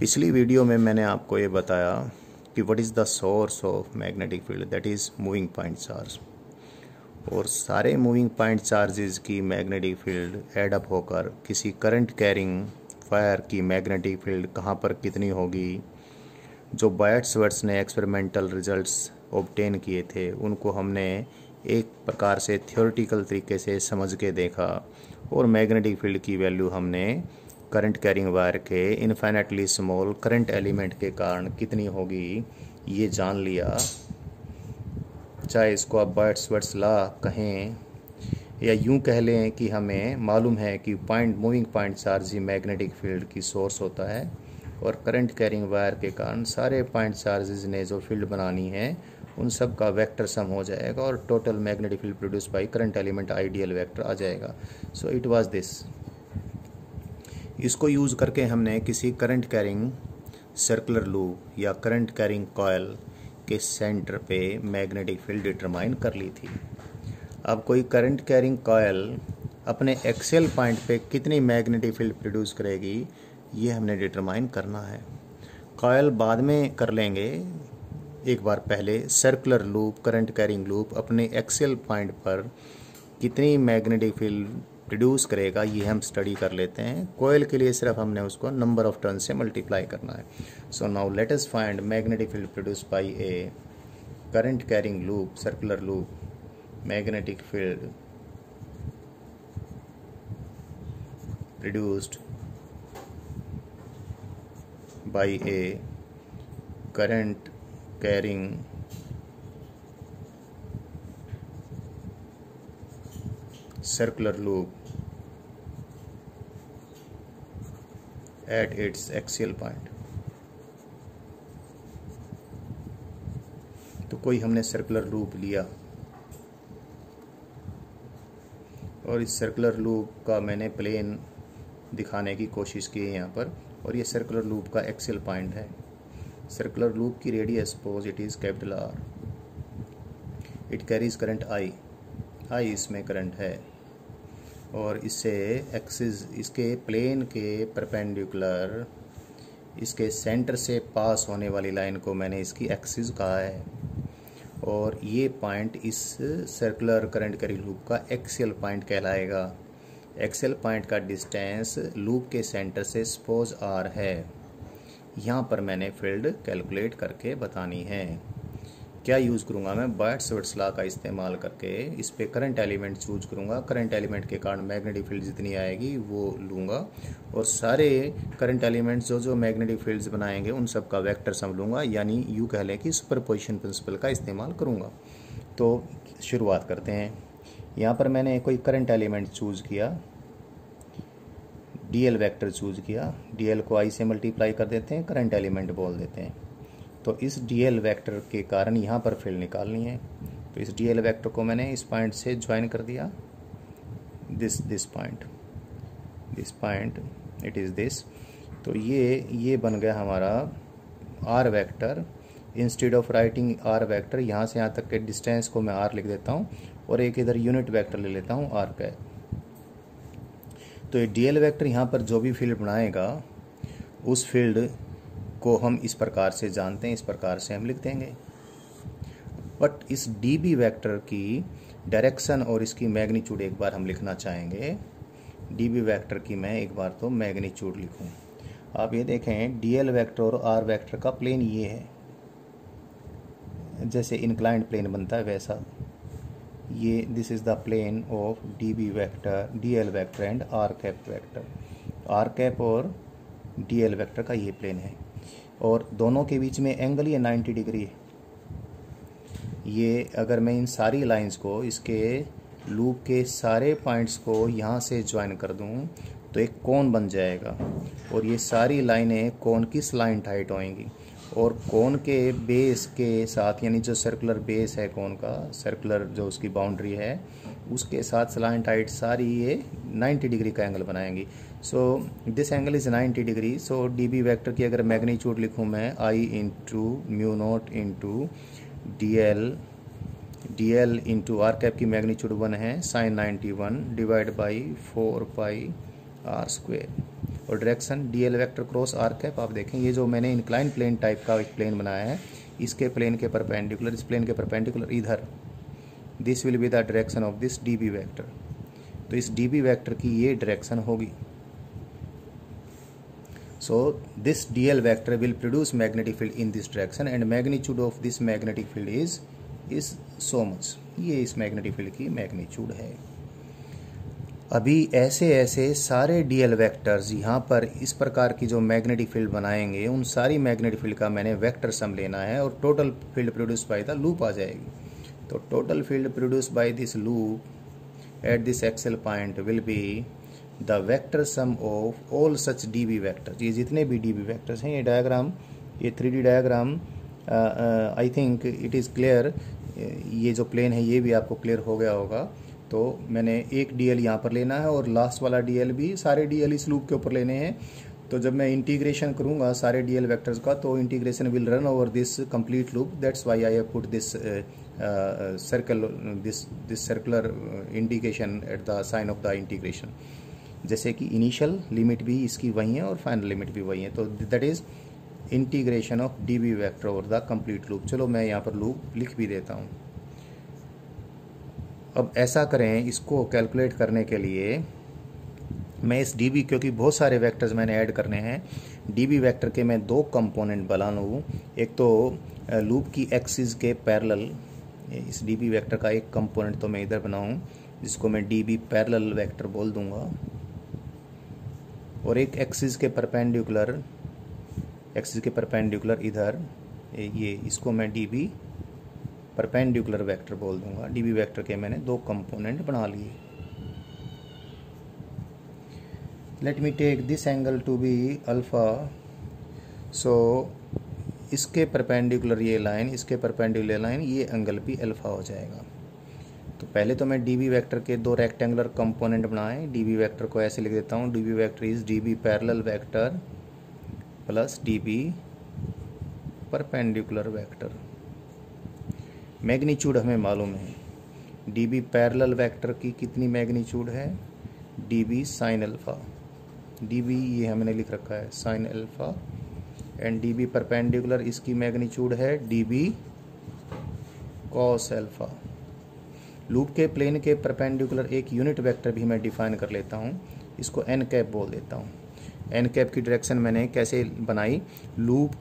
पिछली वीडियो में मैंने आपको ये बताया कि what is the source of magnetic field, that is moving point charge. और सारे मूविंग पॉइंट चार्जेस की मैग्नेटिक फील्ड ऐड अप होकर किसी करंट कैरिंग वायर की मैग्नेटिक फील्ड कहाँ पर कितनी होगी। जो बायट्स-वर्ट्स ने एक्सपेरिमेंटल रिजल्ट्स ऑब्टेन किए थे उनको हमने एक प्रकार से थ्योरेटिकल तरीके से समझ के देखा और मैग्नेटिक फील्ड की वैल्यू हमने करंट कैरिंग वायर के इनफाइनाइटली स्मॉल करंट एलिमेंट के कारण कितनी होगी ये जान लिया। चाहे इसको आप बायट्स-वर्ट्स लॉ कहें या यूं कह लें कि हमें मालूम है कि मूविंग पॉइंट चार्ज ही मैग्नेटिक फील्ड की सोर्स होता है और करंट कैरिंग वायर के कारण सारे पॉइंट चार्जेस ने जो फील्ड बनानी है उन सब का वेक्टर सम हो जाएगा और total magnetic field produce by current element I dl vector आ जाएगा। So it was this. इसको यूज़ करके हमने किसी करंट कैरिंग सर्कुलर लूप या करंट कैरिंग कॉयल के सेंटर पे मैग्नेटिक फील्ड डिटरमाइन कर ली थी। अब कोई करंट कैरिंग कॉयल अपने एक्सियल पॉइंट पे कितनी मैग्नेटिक फील्ड प्रोड्यूस करेगी ये हमने डिटरमाइन करना है। कॉयल बाद में कर लेंगे, एक बार पहले circular loop current carrying loop अपने एक्सियल पॉइंट पर कितनी मैग्नेटिक फील्ड प्रोड्यूस करेगा ये हम स्टडी कर लेते हैं। कॉयल के लिए सिर्फ हमने उसको नंबर ऑफ टर्न से मल्टीप्लाई करना है। So now let us find magnetic field produce bye A current carrying loop circular loop. Magnetic field produced by a current carrying circular loop at its axial point। तो कोई हमने circular loop लिया और इस circular loop का मैंने plane दिखाने की कोशिश की है यहाँ पर, और ये सर्कुलर लूप का एक्सियल पॉइंट है। सर्कुलर लूप की radius suppose it is capital R. It carries current I इसमें करंट है और इससे एक्सिस इसके प्लेन के परपेंडिकुलर इसके सेंटर से पास होने वाली लाइन को मैंने इसकी एक्सिस कहा है और ये पॉइंट इस सर्कुलर करंट कैरिंग लूप का एक्सियल पॉइंट कहलाएगा। एक्सियल पॉइंट का डिस्टेंस लूप के सेंटर से सपोज आर है। यहाँ पर मैंने फील्ड कैलकुलेट करके बतानी है। क्या यूज़ करूँगा मैं? बायट्स-वर्ट्स लॉ का इस्तेमाल करके इस पे करंट एलिमेंट चूज करूँगा। करंट एलिमेंट के कारण मैग्नेटिक फील्ड जितनी आएगी वो लूँगा और सारे करंट एलिमेंट्स जो मैग्नेटिक फील्ड्स बनाएंगे उन सब का वेक्टर सम लूँगा, यानी यूँ कह लें कि सुपरपोजिशन प्रिंसिपल का इस्तेमाल करूँगा। तो शुरुआत करते हैं। यहाँ पर मैंने कोई करंट एलिमेंट चूज़ किया, डीएल वेक्टर चूज़ किया। डीएल को आई से मल्टीप्लाई कर देते हैं, करंट एलिमेंट बोल देते हैं। तो इस डीएल वेक्टर के कारण यहाँ पर फील्ड निकालनी है। तो इस डीएल वेक्टर को मैंने इस पॉइंट से ज्वाइन कर दिया, this point it is this. तो ये बन गया हमारा R vector. Instead of writing R vector यहाँ से यहाँ तक के डिस्टेंस को मैं आर लिख देता हूँ और एक इधर यूनिट वेक्टर ले लेता हूँ आर कैप। तो ये डीएल वेक्टर यहाँ पर जो भी फील्ड बनाएगा उस फील्ड को हम इस प्रकार से जानते हैं, इस प्रकार से हम लिख देंगे। बट इस डीबी वेक्टर की डायरेक्शन और इसकी मैग्नीट्यूड एक बार हम लिखना चाहेंगे। डीबी वेक्टर की मैं एक बार तो मैग्नीट्यूड लिखूं। आप ये देखें डीएल वेक्टर और आर वेक्टर का प्लेन ये है, जैसे इंक्लाइंड प्लेन बनता है वैसा ये this is the plane of DB vector, DL vector and R cap vector. R cap और डीएल वेक्टर का ये प्लेन है और दोनों के बीच में एंगल ये 90 डिग्री है। ये अगर मैं इन सारी लाइंस को इसके लूप के सारे पॉइंट्स को यहाँ से ज्वाइन कर दूँ तो एक कोन बन जाएगा और ये सारी लाइनें कोन की स्लाइंट हाइट होंगी और कोन के बेस के साथ, यानी जो सर्कुलर बेस है कोन का, सर्कुलर जो उसकी बाउंड्री है उसके साथ स्लाइंट हाइट सारी ये 90 डिग्री का एंगल बनाएंगी। So this angle is 90 degree. So dB vector की अगर मैग्नीट्यूड लिखूँ मैं I into mu naught into dl into r cap की मैग्नीट्यूड 1 है sin 91 divide by 4 pi r square. और direction dl vector cross are cap. आप देखें ये जो मैंने इंक्लाइन प्लेन टाइप का एक प्लेन बनाया है, इसके प्लेन के परपेंडिकुलर, इस प्लेन के परपेंडिकुलर इधर, this will be the direction of this D B vector. तो इस डी बी वैक्टर की ये डायरेक्शन होगी। So this dl vector will produce magnetic field in this direction and magnitude of this magnetic field is so much। ये इस magnetic field की magnitude है। अभी ऐसे ऐसे सारे डीएल वेक्टर्स यहाँ पर इस प्रकार की जो मैग्नेटिक फील्ड बनाएंगे, उन सारी मैग्नेटिक फील्ड का मैंने वेक्टर सम लेना है और total field produce by the loop आ जाएगी। तो total field produce by this loop at this axial point will be the vector sum of all such d B vectors. ये जितने भी डी बी वैक्टर्स हैं, ये डायग्राम, ये 3D diagram, I think it is clear. ये जो plane है ये भी आपको क्लियर हो गया होगा। तो मैंने एक डीएल यहाँ पर लेना है और लास्ट वाला डीएल भी, सारे डीएल इस लूप के ऊपर लेने हैं। तो जब मैं इंटीग्रेशन करूँगा सारे डीएल वेक्टर्स का, तो integration will run over this complete loop. That's why I have put this circle, this circular indication at the sign of the integration. जैसे कि इनिशियल लिमिट भी इसकी वही है और फाइनल लिमिट भी वही है। तो that is integration of D B vector over the complete loop. चलो मैं यहाँ पर लूप लिख भी देता हूँ। अब ऐसा करें, इसको कैलकुलेट करने के लिए मैं इस डी बी, क्योंकि बहुत सारे वेक्टर्स मैंने ऐड करने हैं, डी बी वैक्टर के मैं दो कंपोनेंट बना लूँ। एक तो लूप की एक्सिस के पैरेलल, इस डी बी वैक्टर का एक कंपोनेंट तो मैं इधर बनाऊँ जिसको मैं डी बी पैरेलल वैक्टर बोल दूँगा, और एक एक्सिस के परपेंडिकुलर इधर ये, इसको मैं डी बी परपेंडिकुलर वेक्टर बोल दूंगा। डी बी वेक्टर के मैंने दो कंपोनेंट बना लिए। Let me take this angle to be alpha. So इसके परपेंडिकुलर ये लाइन, इसके परपेंडिकुलर लाइन, ये एंगल भी अल्फा हो जाएगा। तो पहले तो मैं डी बी वैक्टर के दो रेक्टेंगुलर कंपोनेंट बनाए। डी बी वैक्टर को ऐसे लिख देता हूँ, D B vector is D B parallel vector plus D B perpendicular vector. Magnitude हमें मालूम है, डी बी पैरेलल वैक्टर की कितनी मैग्नीट्यूड है, D B sine alpha. D B ये हमने लिख रखा है sine alpha, and D B perpendicular इसकी मैग्नीट्यूड है D B cos alpha. Loop के प्लेन के परपेंडिकुलर एक यूनिट वेक्टर भी मैं डिफाइन कर लेता हूँ, इसको एन कैप बोल देता हूँ। एन कैप की डायरेक्शन मैंने कैसे बनाई, लूप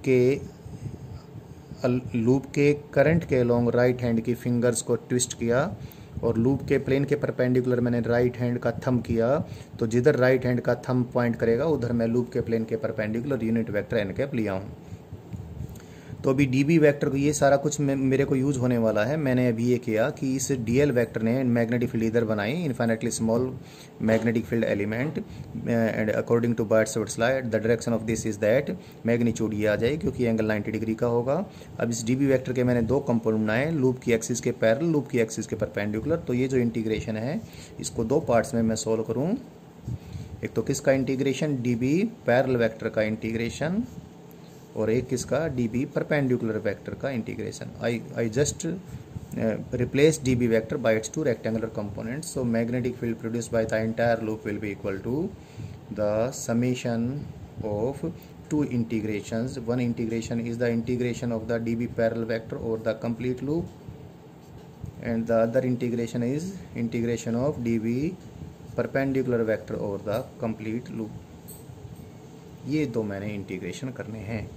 के करंट के अलोंग राइट हैंड की फिंगर्स को ट्विस्ट किया और लूप के प्लेन के परपेंडिकुलर मैंने राइट हैंड का थंब किया। तो जिधर राइट हैंड का थंब पॉइंट करेगा उधर मैं लूप के प्लेन के perpendicular unit vector N cap लिया हूँ। तो अभी डी बी वैक्टर को ये सारा कुछ मेरे को यूज होने वाला है। मैंने अभी ये किया कि इस डी एल वैक्टर ने मैग्नेटिक फील्ड इधर बनाई, infinitely small magnetic field element, and according to Biot Savart law the direction of this is that, magnitude ये आ जाए क्योंकि एंगल 90 डिग्री का होगा। अब इस डी बी वैक्टर के मैंने दो कंपोनेंट बनाए, लूप की एक्सिस के पैरेलल, लूप की एक्सिस के परपेंडिकुलर। तो ये जो इंटीग्रेशन है इसको दो पार्ट्स में मैं सोल्व करूँ। एक तो किसका integration, D B parallel vector का इंटीग्रेशन, और एक किसका, डी बी परपेंडिकुलर वेक्टर का integration. I just replace dB vector by its two rectangular components. So magnetic field produced by the entire loop will be equal to the summation of two integrations. One integration is the integration of the dB parallel vector over the complete loop, and the other integration is integration of dB perpendicular vector over the complete loop. ये दो मैंने integration करने हैं।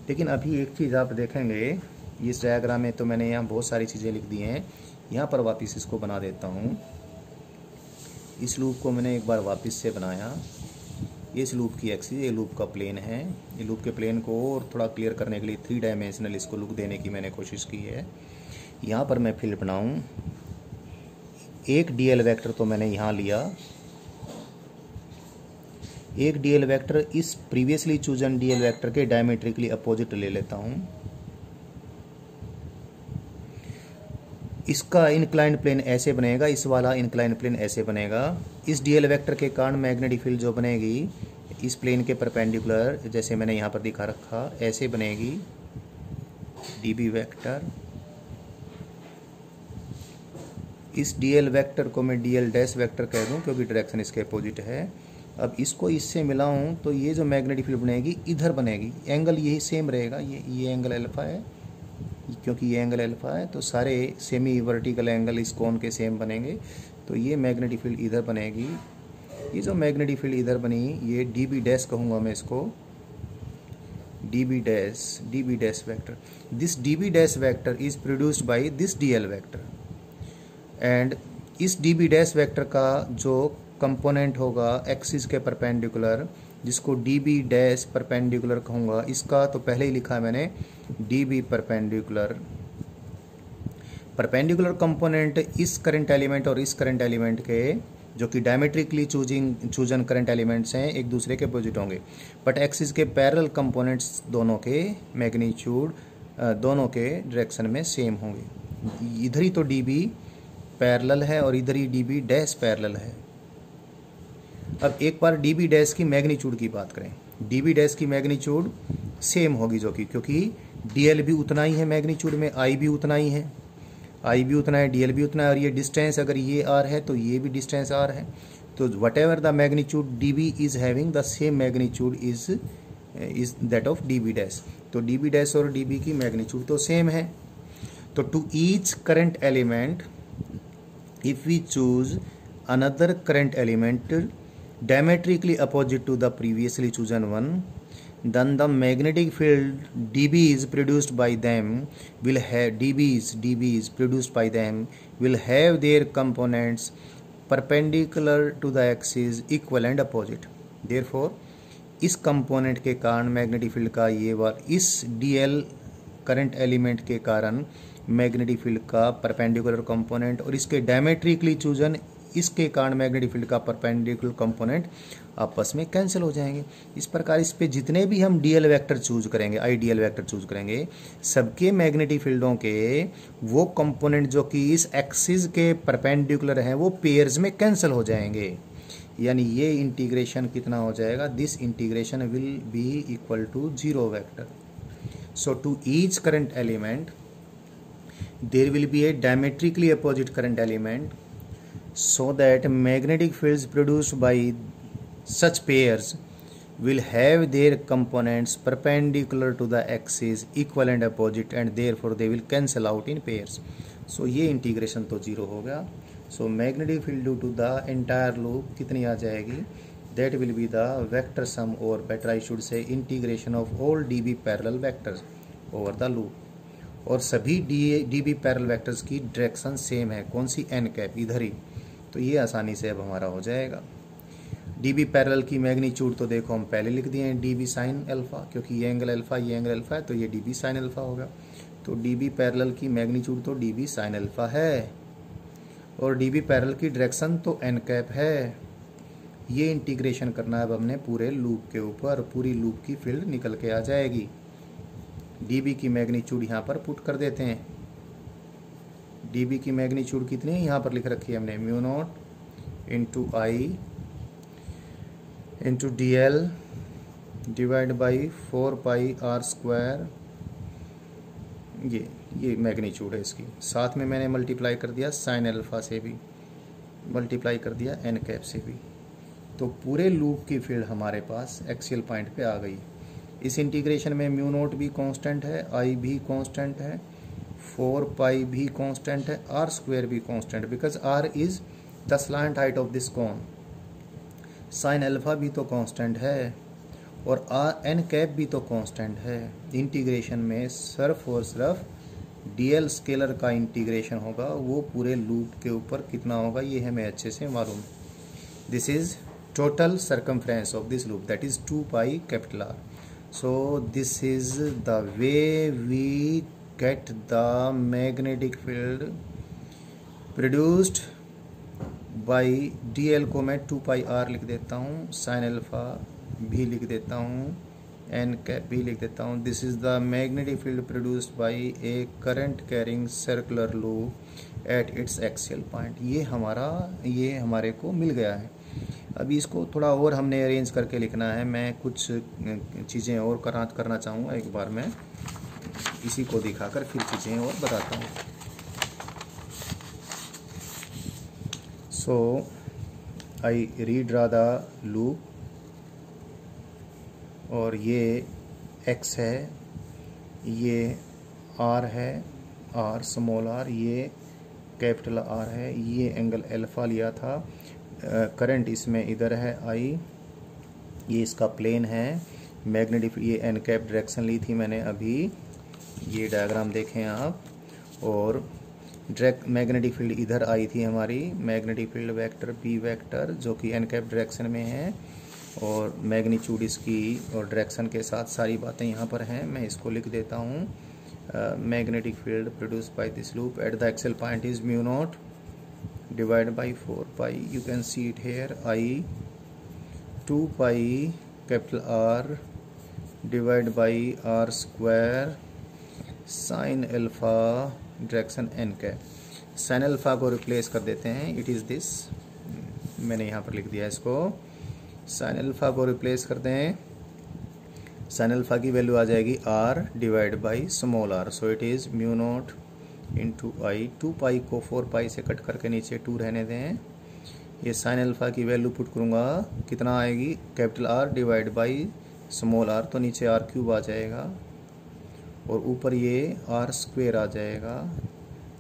लेकिन अभी एक चीज़ आप देखेंगे, इस डायग्राम में तो मैंने यहाँ बहुत सारी चीज़ें लिख दी हैं। यहाँ पर वापस इसको बना देता हूँ। इस लूप को मैंने एक बार वापस से बनाया। ये इस लूप की एक्सिस, ये लूप का प्लेन है। ये लूप के प्लेन को और थोड़ा क्लियर करने के लिए 3 डायमेंशनल इसको लुक देने की मैंने कोशिश की है। यहाँ पर मैं फील्ड बनाऊँ, एक डीएल वेक्टर तो मैंने यहाँ लिया, एक डीएल वेक्टर इस प्रीवियसली चूजन डीएल वेक्टर के डायमेट्रिकली अपोजिट ले लेता हूँ। इसका इंक्लाइंड प्लेन ऐसे बनेगा, इस वाला इंक्लाइंड प्लेन ऐसे बनेगा। इस डीएल वेक्टर के कारण मैग्नेटिक फील्ड जो बनेगी इस प्लेन के परपेंडिकुलर, जैसे मैंने यहाँ पर दिखा रखा, ऐसे बनेगी डीबी वेक्टर। इस डीएल वेक्टर को मैं डीएल डैश वेक्टर कह दूँ क्योंकि डायरेक्शन इसके अपोजिट है। अब इसको इससे मिलाऊं तो ये जो मैग्नेटिक फील्ड बनेगी इधर बनेगी, एंगल यही सेम रहेगा, ये एंगल अल्फा है, क्योंकि ये एंगल अल्फा है तो सारे सेमी वर्टिकल एंगल इस कोण के सेम बनेंगे। तो ये मैग्नेटिक फील्ड इधर बनेगी, ये जो मैग्नेटिक फील्ड इधर बनी ये डी बी डैश कहूँगा मैं इसको, D B dash vector. This D B dash vector is produced by this D L vector, and इस डी बी डैश वेक्टर का जो कंपोनेंट होगा एक्सिस के परपेंडिकुलर, जिसको डी बी डैश परपेंडिकुलर कहूँगा, इसका तो पहले ही लिखा है मैंने, डी बी परपेंडिकुलर कंपोनेंट इस करंट एलिमेंट और इस करंट एलिमेंट के, जो कि डायमेट्रिकली चूजन करंट एलिमेंट्स हैं, एक दूसरे के अपोजिट होंगे, बट एक्सिस के पैरेलल कंपोनेंट्स दोनों के मैग्नीट्यूड दोनों के डायरेक्शन में सेम होंगे। इधर ही तो डी बी पैरेलल है और इधर ही डी बी डैश पैरेलल है। अब एक बार डी बी डैश की मैग्नीट्यूड की बात करें, डी बी डैश की मैग्नीट्यूड सेम होगी, जो कि क्योंकि डी एल भी उतना ही है मैग्नीट्यूड में, आई भी उतना ही है, आई भी उतना है, डी एल भी उतना है, और ये डिस्टेंस अगर ये आर है तो ये भी डिस्टेंस आर है। तो whatever the magnitude D B is having the same magnitude is that of D B dash. तो डी बी डैश और डी बी की मैग्नीट्यूड तो सेम है। तो to each current element if we choose another current element diametrically opposite to the previously chosen one, then the magnetic field dB is produced by them will have dB is produced by them will have their components perpendicular to the axis equal and opposite. Therefore इस component के कारण magnetic field का ये वाला इस dl current element के कारण magnetic field का परपेंडिकुलर कंपोनेंट और इसके डायमेट्रिकली चूजन इसके कारण मैग्नेटिक फील्ड का परपेंडिकुलर कंपोनेंट आपस में कैंसिल हो जाएंगे। इस प्रकार इस पे जितने भी हम डीएल वेक्टर चूज करेंगे, आइडियल वेक्टर चूज करेंगे, सबके मैग्नेटिक फील्डों के वो कंपोनेंट जो कि इस एक्सिस के परपेंडिकुलर हैं वो पेयर्स में कैंसिल हो जाएंगे। यानी ये इंटीग्रेशन कितना हो जाएगा, this integration will be equal to zero vector. So to each current element there will be a diametrically opposite current element, so that magnetic fields produced by such pairs will have their components perpendicular to the axis equal and opposite, and therefore they will cancel out in pairs. So ये integration तो zero हो गया। So magnetic field due to the entire loop कितनी आ जाएगी, that will be the vector sum, or better I should say integration of all dB parallel vectors over the loop। और सभी D B parallel vectors की direction same है, कौन सी, N cap, इधर ही। तो ये आसानी से अब हमारा हो जाएगा। डी बी पैरेलल की मैग्नीट्यूड तो देखो हम पहले लिख दिए हैं, डी बी साइन अल्फा, क्योंकि ये एंगल अल्फा है तो ये डी बी साइन अल्फा होगा। तो डी बी पैरेलल की मैग्नीट्यूड तो डी बी साइन अल्फा है, और डी बी पैरेलल की डायरेक्शन तो एन कैप है। ये इंटीग्रेशन करना है अब हमने पूरे लूप के ऊपर, पूरी लूप की फील्ड निकल के आ जाएगी। dB की मैग्नीट्यूड यहाँ पर पुट कर देते हैं। dB की मैग्नीट्यूड कितनी है यहाँ पर लिख रखी है हमने, mu naught into I into D L divide by 4 pi are square. ये मैग्नीट्यूड है इसकी। साथ में मैंने मल्टीप्लाई कर दिया साइन अल्फा से भी, मल्टीप्लाई कर दिया एन कैप से भी। तो पूरे लूप की फील्ड हमारे पास एक्सियल पॉइंट पे आ गई। इस इंटीग्रेशन में म्यू नोट भी कांस्टेंट है, आई भी कांस्टेंट है, 4 पाई भी कांस्टेंट है, आर स्क्वायर भी constant, because R is the slant height of this cone. Sine alpha भी तो कांस्टेंट है, और आर एन कैप भी तो कांस्टेंट है। इंटीग्रेशन में सिर्फ और सिर्फ डीएल स्केलर का इंटीग्रेशन होगा, वो पूरे लूप के ऊपर कितना होगा ये हमें अच्छे से मालूम। This is total circumference of this loop, that is 2 pi capital R. So this is the way we get the magnetic field produced by dl को मैं 2 पाई r लिख देता हूँ, साइन अल्फा भी लिख देता हूँ, एन कैप भी लिख देता हूँ। This is the magnetic field produced by A current carrying circular loop at its axial point. ये हमारे को मिल गया है। अभी इसको थोड़ा और हमने अरेंज करके लिखना है। मैं कुछ चीज़ें और करना चाहूँगा, एक बार मैं इसी को दिखाकर फिर चीज़ें और बताता हूँ। सो आई रीड्रा द लूप, और ये x है, ये r है, r स्मॉल r, ये कैपिटल R है, ये एंगल अल्फा लिया था। करंट इसमें इधर है I, ये इसका प्लेन है। मैग्नेटिक, ये एन कैप डायरेक्शन ली थी मैंने अभी, ये डायग्राम देखें आप। और डायरेक्ट मैग्नेटिक फील्ड इधर आई थी हमारी, magnetic field vector P vector जो कि एन कैप डायरेक्शन में है, और मैग्नीट्यूड इसकी और डायरेक्शन के साथ सारी बातें यहाँ पर हैं। मैं इसको लिख देता हूँ। Magnetic field produce by this loop at the axial point is mu naught divide by 4 pi, you can see it here, I 2 pi capital R divide by R square sine alpha direction N cap. Sine alpha को replace कर देते हैं, it is this, मैंने यहाँ पर लिख दिया इसको। साइन अल्फा को रिप्लेस करते हैं, साइन अल्फा की वैल्यू आ जाएगी R divide by small r, so it is mu naught into I. 2 pi को 4 पाई से कट करके नीचे 2 रहने दें। ये साइन अल्फा की वैल्यू पुट करूँगा, कितना आएगी, capital R divide by small r, तो नीचे R क्यूब आ जाएगा और ऊपर ये R स्क्वेयर आ जाएगा।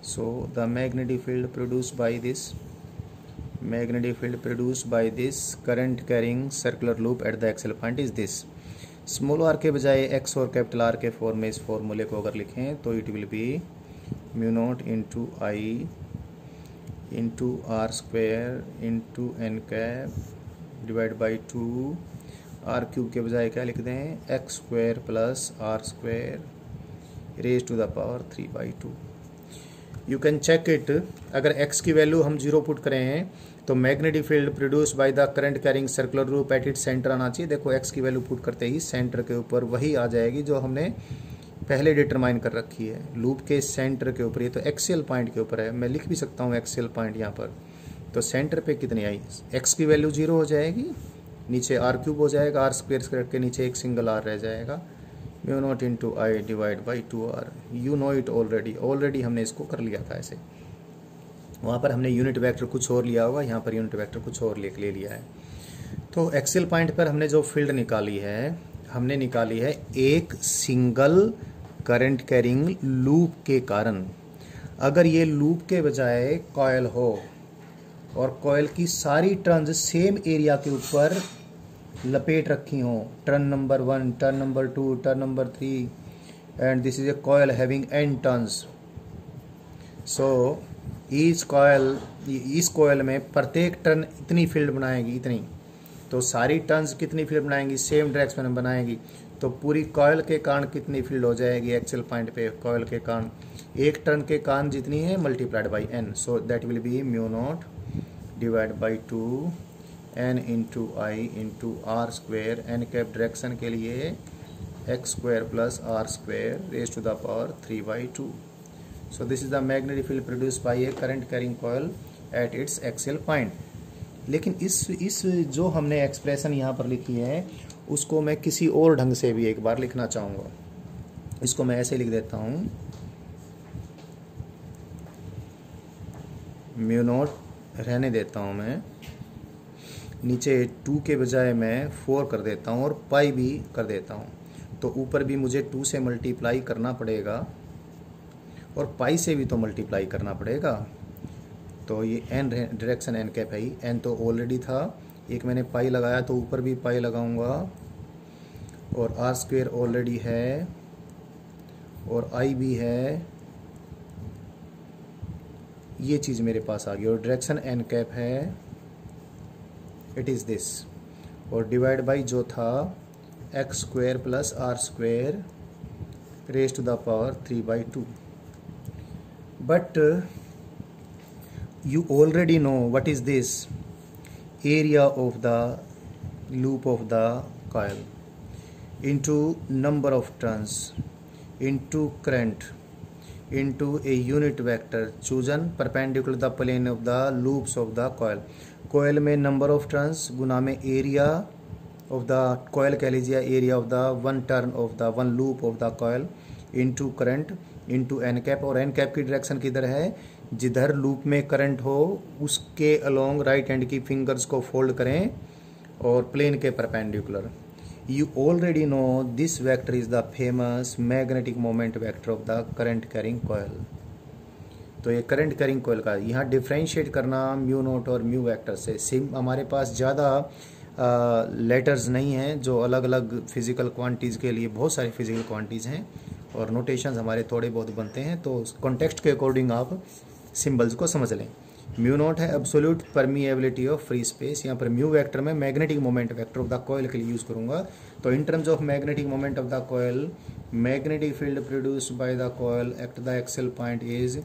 So the magnetic field produced by this, magnetic field produced by this current carrying circular loop at the axial point is this। Small r के बजाय x और कैपिटल R के फॉर्म में इस फॉर्मूले को अगर लिखें तो it will be mu naught into I into R square into N cap divide by 2, R cube के बजाय क्या लिख दें, x square plus R square raise to the power 3/2। You can check it, अगर x की value हम 0 put करें तो magnetic field produce by the current carrying circular loop at it centre आना चाहिए। देखो x की वैल्यू पुट करते ही सेंटर के ऊपर वही आ जाएगी जो हमने पहले डिटरमाइन कर रखी है, लूप के सेंटर के ऊपर। ये तो एक्सियल पॉइंट के ऊपर है, मैं लिख भी सकता हूँ एक्सियल पॉइंट यहाँ पर। तो सेंटर पे कितनी आई, x की वैल्यू 0 हो जाएगी, नीचे R क्यूब हो जाएगा, R स्क्वेयर करके नीचे एक सिंगल R रह जाएगा, mu naught into I divide by 2R। You know it already हमने इसको कर लिया था ऐसे। वहाँ पर हमने यूनिट वेक्टर कुछ और लिया होगा, यहाँ पर यूनिट वेक्टर कुछ और ले लिया है। तो एक्सेल पॉइंट पर हमने जो फील्ड निकाली है, हमने निकाली है एक सिंगल करंट कैरिंग लूप के कारण। अगर ये लूप के बजाय कॉयल हो और कॉयल की सारी टर्न्स सेम एरिया के ऊपर लपेट रखी हो, turn number 1, turn number 2, turn number 3, and this is a coil having n turns. So इस कॉयल में प्रत्येक टर्न इतनी फील्ड बनाएगी, इतनी, तो सारी टर्न्स कितनी फील्ड बनाएंगी, सेम डायरेक्शन में बनाएगी, तो पूरी कॉयल के कारण कितनी फील्ड हो जाएगी एक्सेल पॉइंट पे, कॉयल के कारण एक टर्न के कारण जितनी है multiplied by n, so that will be mu naught divide by 2 n into I into R square, N cap direction के लिए x square plus R square raise to the power 3/2। So this is the magnetic field produced by a current carrying coil at its axial point। लेकिन इस जो हमने expression यहाँ पर लिखी है उसको मैं किसी और ढंग से भी एक बार लिखना चाहूँगा। इसको मैं ऐसे लिख देता हूँ, म्यू नॉट रहने देता हूँ मैं, नीचे 2 के बजाय मैं 4 कर देता हूँ और पाई भी कर देता हूँ, तो ऊपर भी मुझे 2 से मल्टीप्लाई करना पड़ेगा और पाई से भी तो मल्टीप्लाई करना पड़ेगा। तो ये n डायरेक्शन n कैप है, n तो ऑलरेडी था, एक मैंने पाई लगाया तो ऊपर भी पाई लगाऊंगा, और R स्क्वेयर ऑलरेडी है और I भी है, ये चीज़ मेरे पास आ गई, और डायरेक्शन n कैप है, इट इज़ दिस, और डिवाइड बाई जो था x square plus R square raise to the power 3/2। But you already know what is this area of the loop of the coil into number of turns into current into a unit vector chosen perpendicular to the plane of the loops of the coil। coil में number of turns गुना में area of the coil कह लीजिए, area of the one turn of the one loop of the coil into current into N cap, और N cap की direction किधर है, जिधर loop में करंट हो उसके अलोंग राइट हैंड की फिंगर्स को फोल्ड करें और प्लेन के perpendicular. You already know this vector is the famous magnetic moment vector of the current carrying coil. तो ये करंट कैरिंग कॉयल का यहाँ डिफ्रेंशिएट करना म्यू नोट और म्यू वेक्टर से। सिम हमारे पास ज़्यादा लेटर्स नहीं हैं जो अलग अलग फिजिकल क्वांटिटीज़ के लिए, बहुत सारी फिजिकल क्वांटिटीज़ हैं और नोटेशंस हमारे थोड़े बहुत बनते हैं, तो कॉन्टेक्स्ट के अकॉर्डिंग आप सिंबल्स को समझ लें। म्यू नॉट है absolute permeability of free space. यहाँ पर म्यू वेक्टर में magnetic moment vector of the coil के लिए यूज़ करूँगा। तो in terms of magnetic moment of the coil, magnetic field produced by the coil eight the axial point is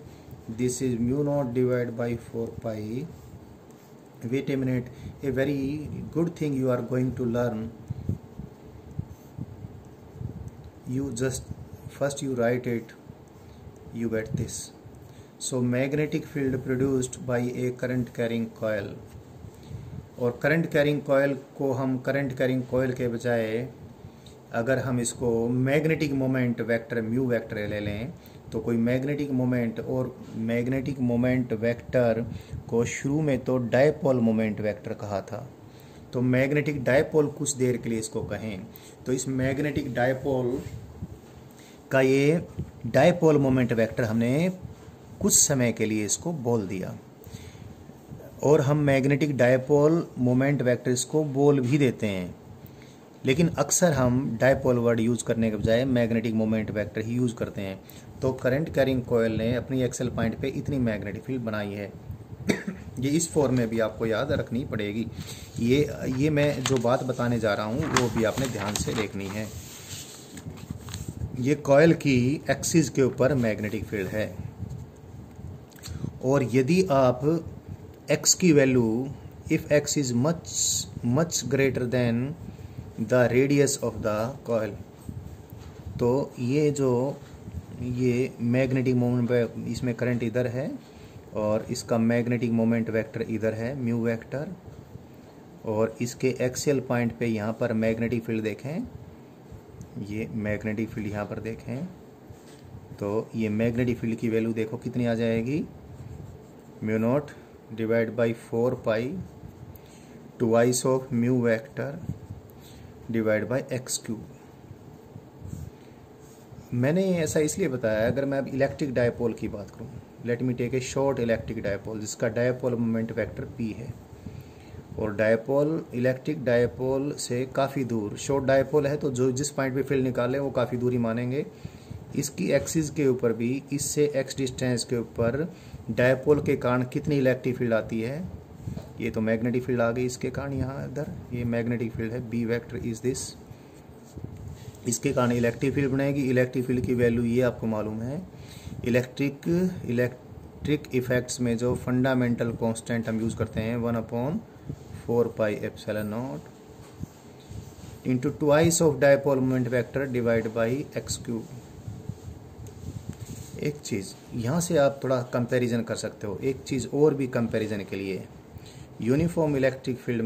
this is mu naught divide by 4 pi. Wait a minute, a very good thing you are going to learn. You just first you write it, you get this. So magnetic field produced by a current carrying coil, और current carrying coil को हम current carrying coil के बजाय अगर हम इसको magnetic moment vector mu vector ले लें तो कोई मैग्नेटिक मोमेंट, और मैग्नेटिक मोमेंट वेक्टर को शुरू में तो डायपोल मोमेंट वेक्टर कहा था, तो मैग्नेटिक डायपोल कुछ देर के लिए इसको कहें तो इस मैग्नेटिक डायपोल का ये डायपोल मोमेंट वेक्टर हमने कुछ समय के लिए इसको बोल दिया। और हम मैग्नेटिक डायपोल मोमेंट वेक्टर इसको बोल भी देते हैं, लेकिन अक्सर हम डायपोल वर्ड यूज़ करने के बजाय मैग्नेटिक मोमेंट वेक्टर ही यूज़ करते हैं। तो करंट कैरिंग कॉयल ने अपनी एक्सेल पॉइंट पे इतनी मैग्नेटिक फील्ड बनाई है। ये इस फॉर्म में भी आपको याद रखनी पड़ेगी। ये मैं जो बात बताने जा रहा हूँ वो भी आपने ध्यान से देखनी है। ये कॉयल की एक्सिस के ऊपर मैग्नेटिक फील्ड है, और यदि आप x की value if x is much greater than the radius of the coil, तो ये मैग्नेटिक मोमेंट, इसमें करंट इधर है और इसका मैग्नेटिक मोमेंट वेक्टर इधर है म्यू वेक्टर, और इसके एक्सियल पॉइंट पे यहाँ पर मैग्नेटिक फील्ड देखें, ये मैग्नेटिक फील्ड यहाँ पर देखें तो ये मैग्नेटिक फील्ड की वैल्यू देखो कितनी आ जाएगी, mu naught divide by 4 pi twice of mu vector divide by x cube. मैंने ऐसा इसलिए बताया, अगर मैं अब इलेक्ट्रिक डायपोल की बात करूं, let me take a short electric dipole जिसका डायपोल मोमेंट वेक्टर p है, और डायपोल इलेक्ट्रिक डायपोल से काफ़ी दूर शॉर्ट डायपोल है, तो जो जिस पॉइंट पे फील्ड निकाले वो काफ़ी दूरी मानेंगे। इसकी एक्सिस के ऊपर भी इससे x डिस्टेंस के ऊपर डायपोल के कारण कितनी इलेक्ट्रिक फील्ड आती है, ये तो मैग्नेटिक फील्ड आ गई इसके कारण, यहाँ इधर ये मैग्नेटिक फील्ड है, बी वेक्टर इज दिस, इसके कारण इलेक्ट्रिक फील्ड बनेगी। इलेक्ट्रिक फील्ड की वैल्यू ये आपको मालूम है। इलेक्ट्रिक इफेक्ट्स में जो फंडामेंटल कांस्टेंट हम यूज़ करते हैं 1/4 pi epsilon not into twice of dipole moment vector divide by x cube. एक चीज़ यहाँ से आप थोड़ा कंपैरिजन कर सकते हो, एक चीज़ और भी कंपैरिजन के लिए, यूनिफॉर्म इलेक्ट्रिक फील्ड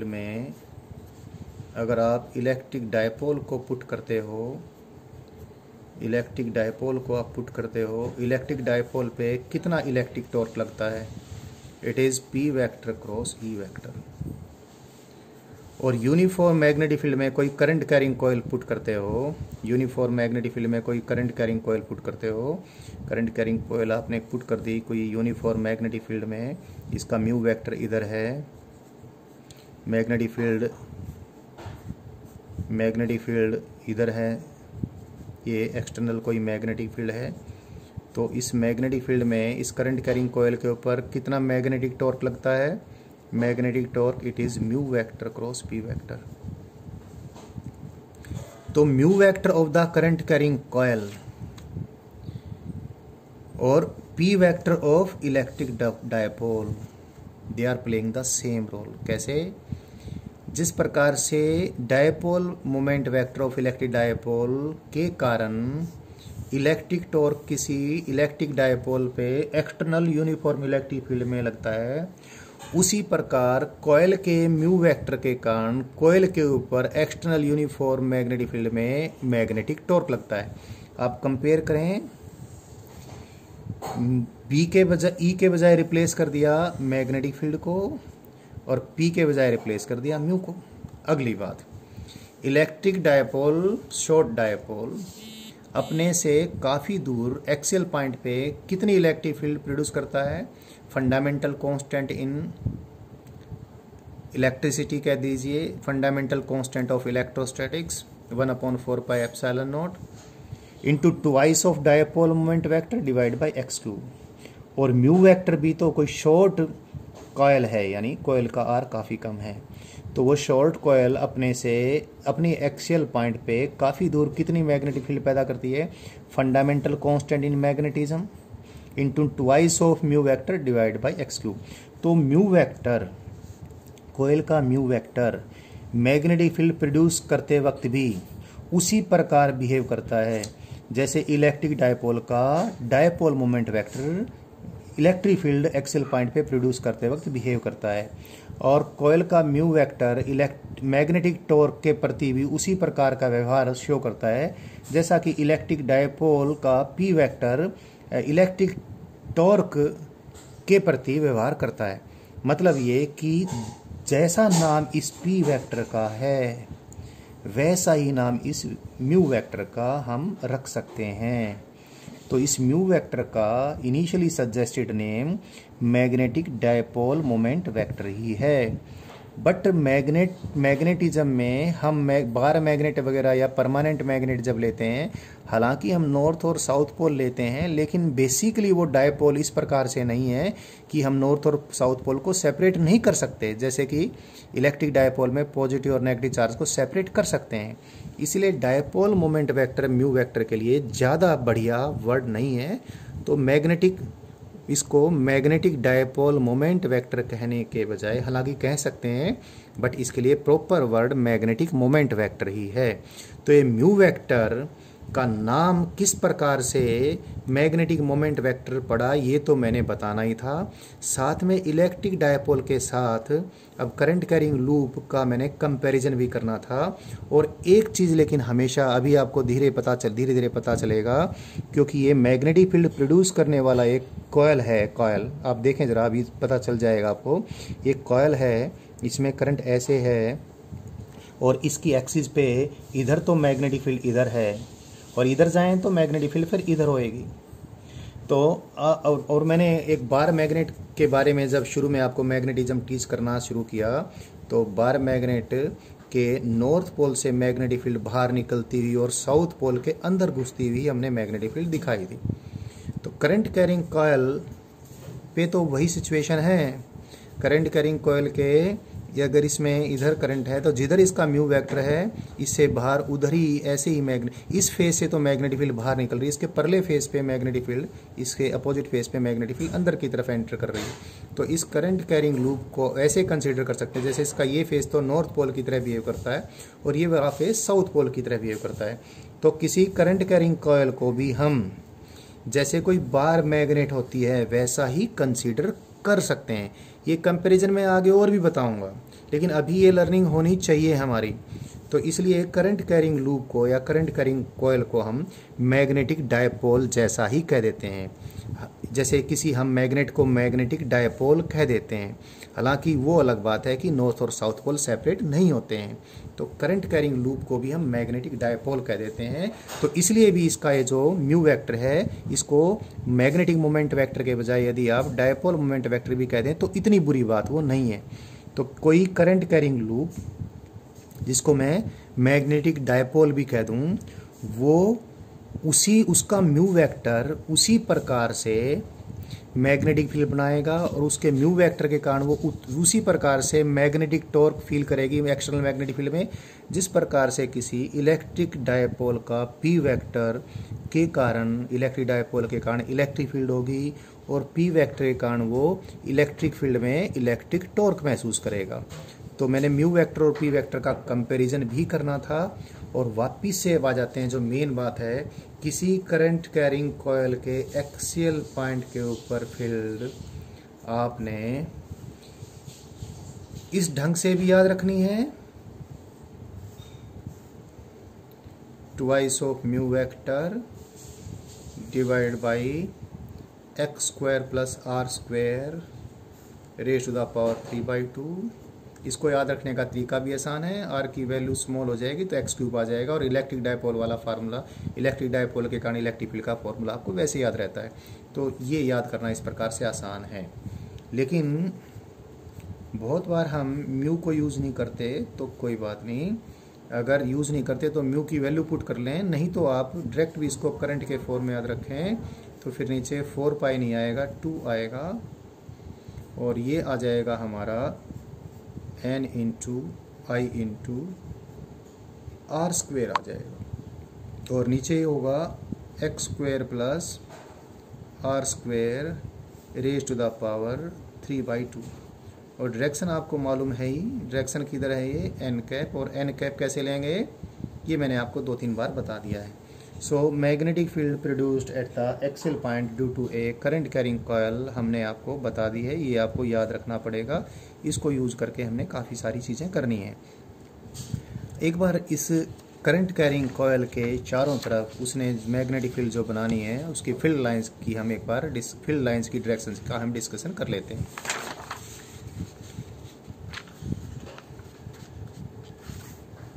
में अगर आप इलेक्ट्रिक डायपोल को पुट करते हो, इलेक्ट्रिक डायपोल पे कितना इलेक्ट्रिक टॉर्क लगता है, it is P vector cross E vector. और यूनिफॉर्म मैग्नेटिक फील्ड में कोई करंट कैरिंग कॉयल पुट करते हो, करंट कैरिंग कॉयल आपने पुट कर दी कोई यूनिफॉर्म मैग्नेटिक फील्ड में, इसका म्यू वेक्टर इधर है, मैग्नेटिक फील्ड इधर है, ये एक्सटर्नल कोई मैग्नेटिक फील्ड है, तो इस मैग्नेटिक फील्ड में इस करंट कैरिंग कॉयल के ऊपर कितना मैग्नेटिक टॉर्क लगता है, magnetic torque it is mu vector cross P vector. तो mu vector of the current carrying coil और P vector of electric dipole, they are playing the same role. कैसे? जिस प्रकार से dipole moment vector of electric dipole के कारण electric torque किसी electric dipole पे एक्सटर्नल यूनिफॉर्म इलेक्ट्रिक फील्ड में लगता है, उसी प्रकार कॉयल के म्यू वेक्टर के कारण कॉयल के ऊपर एक्सटर्नल यूनिफॉर्म मैग्नेटिक फील्ड में मैग्नेटिक टॉर्क लगता है। आप कंपेयर करें, बी के बजाय ई के बजाय रिप्लेस कर दिया मैग्नेटिक फील्ड को और पी के बजाय रिप्लेस कर दिया म्यू को। अगली बात, इलेक्ट्रिक डायपोल, शॉर्ट डायपोल अपने से काफ़ी दूर एक्सियल पॉइंट पे कितनी इलेक्ट्रिक फील्ड प्रोड्यूस करता है? फंडामेंटल कांस्टेंट इन इलेक्ट्रिसिटी कह दीजिए, fundamental constant of electrostatics 1/4 pi epsilon not into twice of dipole moment vector divide by x3। और म्यू वेक्टर भी तो कोई शॉर्ट कॉयल है, यानी कॉयल का आर काफ़ी कम है, तो वो शॉर्ट कॉयल अपने से अपनी एक्सियल पॉइंट पे काफ़ी दूर कितनी मैग्नेटिक फील्ड पैदा करती है? Fundamental constant in magnetism into twice of mu vector divide by x3। तो म्यू वेक्टर, कॉयल का mu vector magnetic field produce करते वक्त भी उसी प्रकार बिहेव करता है जैसे इलेक्ट्रिक डायपोल का dipole moment vector electric field axial point पे प्रोड्यूस करते वक्त बिहेव करता है। और कॉयल का म्यू वेक्टर मैग्नेटिक टॉर्क के प्रति भी उसी प्रकार का व्यवहार शो करता है जैसा कि इलेक्ट्रिक डायपोल का पी वेक्टर इलेक्ट्रिक टॉर्क के प्रति व्यवहार करता है। मतलब ये कि जैसा नाम इस पी वेक्टर का है वैसा ही नाम इस म्यू वेक्टर का हम रख सकते हैं। तो इस म्यू वेक्टर का initially suggested name magnetic dipole moment vector ही है। बट मैग्नेटिज्म में हम बार मैग्नेट वगैरह या परमानेंट मैग्नेट जब लेते हैं, हालांकि हम नॉर्थ और साउथ पोल लेते हैं, लेकिन बेसिकली वो डायपोल इस प्रकार से नहीं है कि हम नॉर्थ और साउथ पोल को सेपरेट नहीं कर सकते, जैसे कि इलेक्ट्रिक डायपोल में पॉजिटिव और नेगेटिव चार्ज को सेपरेट कर सकते हैं। इसलिए dipole moment vector mu vector के लिए ज़्यादा बढ़िया वर्ड नहीं है। तो इसको मैग्नेटिक डायपोल मोमेंट वेक्टर कहने के बजाय हालांकि कह सकते हैं, बट इसके लिए proper word magnetic moment vector ही है। तो ये म्यू वेक्टर का नाम किस प्रकार से मैग्नेटिक मोमेंट वेक्टर पड़ा ये तो मैंने बताना ही था। साथ में इलेक्ट्रिक डायपोल के साथ अब करंट कैरिंग लूप का मैंने कंपैरिजन भी करना था। और एक चीज़ लेकिन हमेशा अभी आपको धीरे धीरे पता चलेगा, क्योंकि ये मैग्नेटिक फील्ड प्रोड्यूस करने वाला एक कॉयल है। कॉयल आप देखें ज़रा, अभी पता चल जाएगा आपको। ये कॉयल है, इसमें करंट ऐसे है और इसकी एक्सिस पे इधर तो मैग्नेटिक फील्ड इधर है और इधर जाएं तो मैग्नेटिक फील्ड फिर इधर होएगी। तो और मैंने एक बार मैग्नेट के बारे में जब शुरू में आपको मैग्नेटिज्म टीच करना शुरू किया, तो बार मैग्नेट के नॉर्थ पोल से मैग्नेटिक फील्ड बाहर निकलती हुई और साउथ पोल के अंदर घुसती हुई हमने मैग्नेटिक फील्ड दिखाई थी। तो करंट कैरिंग कॉयल पे तो वही सिचुएशन है। करंट कैरिंग कॉयल के अगर इसमें इधर करंट है तो जिधर इसका म्यू वेक्टर है इससे बाहर उधर ही ऐसे ही इस फेज से तो मैग्नेटिक फील्ड बाहर निकल रही है, इसके परले फेज पे मैग्नेटिक फील्ड, इसके अपोजिट फेज पे मैग्नेटिक फील्ड अंदर की तरफ एंटर कर रही है। तो इस करंट कैरिंग लूप को ऐसे कंसीडर कर सकते हैं जैसे इसका ये फेज तो नॉर्थ पोल की तरह बिहेव करता है और ये वाला फेज साउथ पोल की तरह बिहेव करता है। तो किसी करंट कैरिंग कॉयल को भी हम जैसे कोई बार मैग्नेट होती है वैसा ही कंसीडर कर सकते हैं। ये कंपैरिजन में आगे और भी बताऊंगा, लेकिन अभी ये लर्निंग होनी चाहिए हमारी। तो इसलिए करंट कैरिंग लूप को या करंट कैरिंग कॉयल को हम मैग्नेटिक डायपोल जैसा ही कह देते हैं, जैसे किसी हम मैग्नेट को मैग्नेटिक डायपोल कह देते हैं। हालांकि वो अलग बात है कि नॉर्थ और साउथ पोल सेपरेट नहीं होते हैं। तो करंट कैरिंग लूप को भी हम मैग्नेटिक डायपोल कह देते हैं। तो इसलिए भी इसका ये जो म्यू वेक्टर है, इसको मैग्नेटिक मोमेंट वेक्टर के बजाय यदि आप डायपोल मोमेंट वेक्टर भी कह दें तो इतनी बुरी बात वो नहीं है। तो कोई करंट कैरिंग लूप जिसको मैं मैग्नेटिक डायपोल भी कह दूं, वो उसका म्यू वेक्टर उसी प्रकार से मैग्नेटिक फील्ड बनाएगा और उसके म्यू वेक्टर के कारण वो उसी प्रकार से मैग्नेटिक टॉर्क फील करेगी एक्सटर्नल मैग्नेटिक फील्ड में, जिस प्रकार से किसी इलेक्ट्रिक डायपोल का पी वेक्टर के कारण इलेक्ट्रिक डायपोल के कारण इलेक्ट्रिक फील्ड होगी और पी वेक्टर के कारण वो इलेक्ट्रिक फील्ड में इलेक्ट्रिक टॉर्क महसूस करेगा। तो मैंने म्यू वेक्टर और पी वेक्टर का कंपैरिजन भी करना था। और वापिस से आ जाते हैं जो मेन बात है, किसी करंट कैरिंग कॉयल के एक्सियल पॉइंट के ऊपर फील्ड आपने इस ढंग से भी याद रखनी है, twice of mu vector divide by X square plus R square raise to the power 3/2। इसको याद रखने का तरीका भी आसान है, आर की वैल्यू स्मॉल हो जाएगी तो एक्स क्यूब आ जाएगा, और इलेक्ट्रिक डायपोल वाला फार्मूला, इलेक्ट्रिक डायपोल के कारण इलेक्ट्रिक फील्ड का फार्मूला आपको वैसे याद रहता है। तो ये याद करना इस प्रकार से आसान है। लेकिन बहुत बार हम म्यू को यूज़ नहीं करते, तो कोई बात नहीं, अगर यूज़ नहीं करते तो म्यू की वैल्यू पुट कर लें, नहीं तो आप डायरेक्ट भी इसको करंट के फॉर्म में याद रखें, तो फिर नीचे 4 पाई नहीं आएगा, 2 आएगा, और ये आ जाएगा हमारा n into I into r square आ जाएगा, और नीचे होगा x square plus r square raise to the power 3/2। और डायरेक्शन आपको मालूम है ही, डायरेक्शन किधर है ये एन कैप, और एन कैप कैसे लेंगे ये मैंने आपको 2-3 बार बता दिया है। So magnetic field produced at the axial point due to a current carrying coil हमने आपको बता दी है, ये आपको याद रखना पड़ेगा। इसको यूज़ करके हमने काफ़ी सारी चीज़ें करनी है। एक बार इस करंट कैरिंग कॉयल के चारों तरफ उसने मैग्नेटिक फील्ड जो बनानी है उसकी फील्ड लाइंस की हम एक बार फील्ड लाइंस की डायरेक्शन का हम डिस्कशन कर लेते हैं।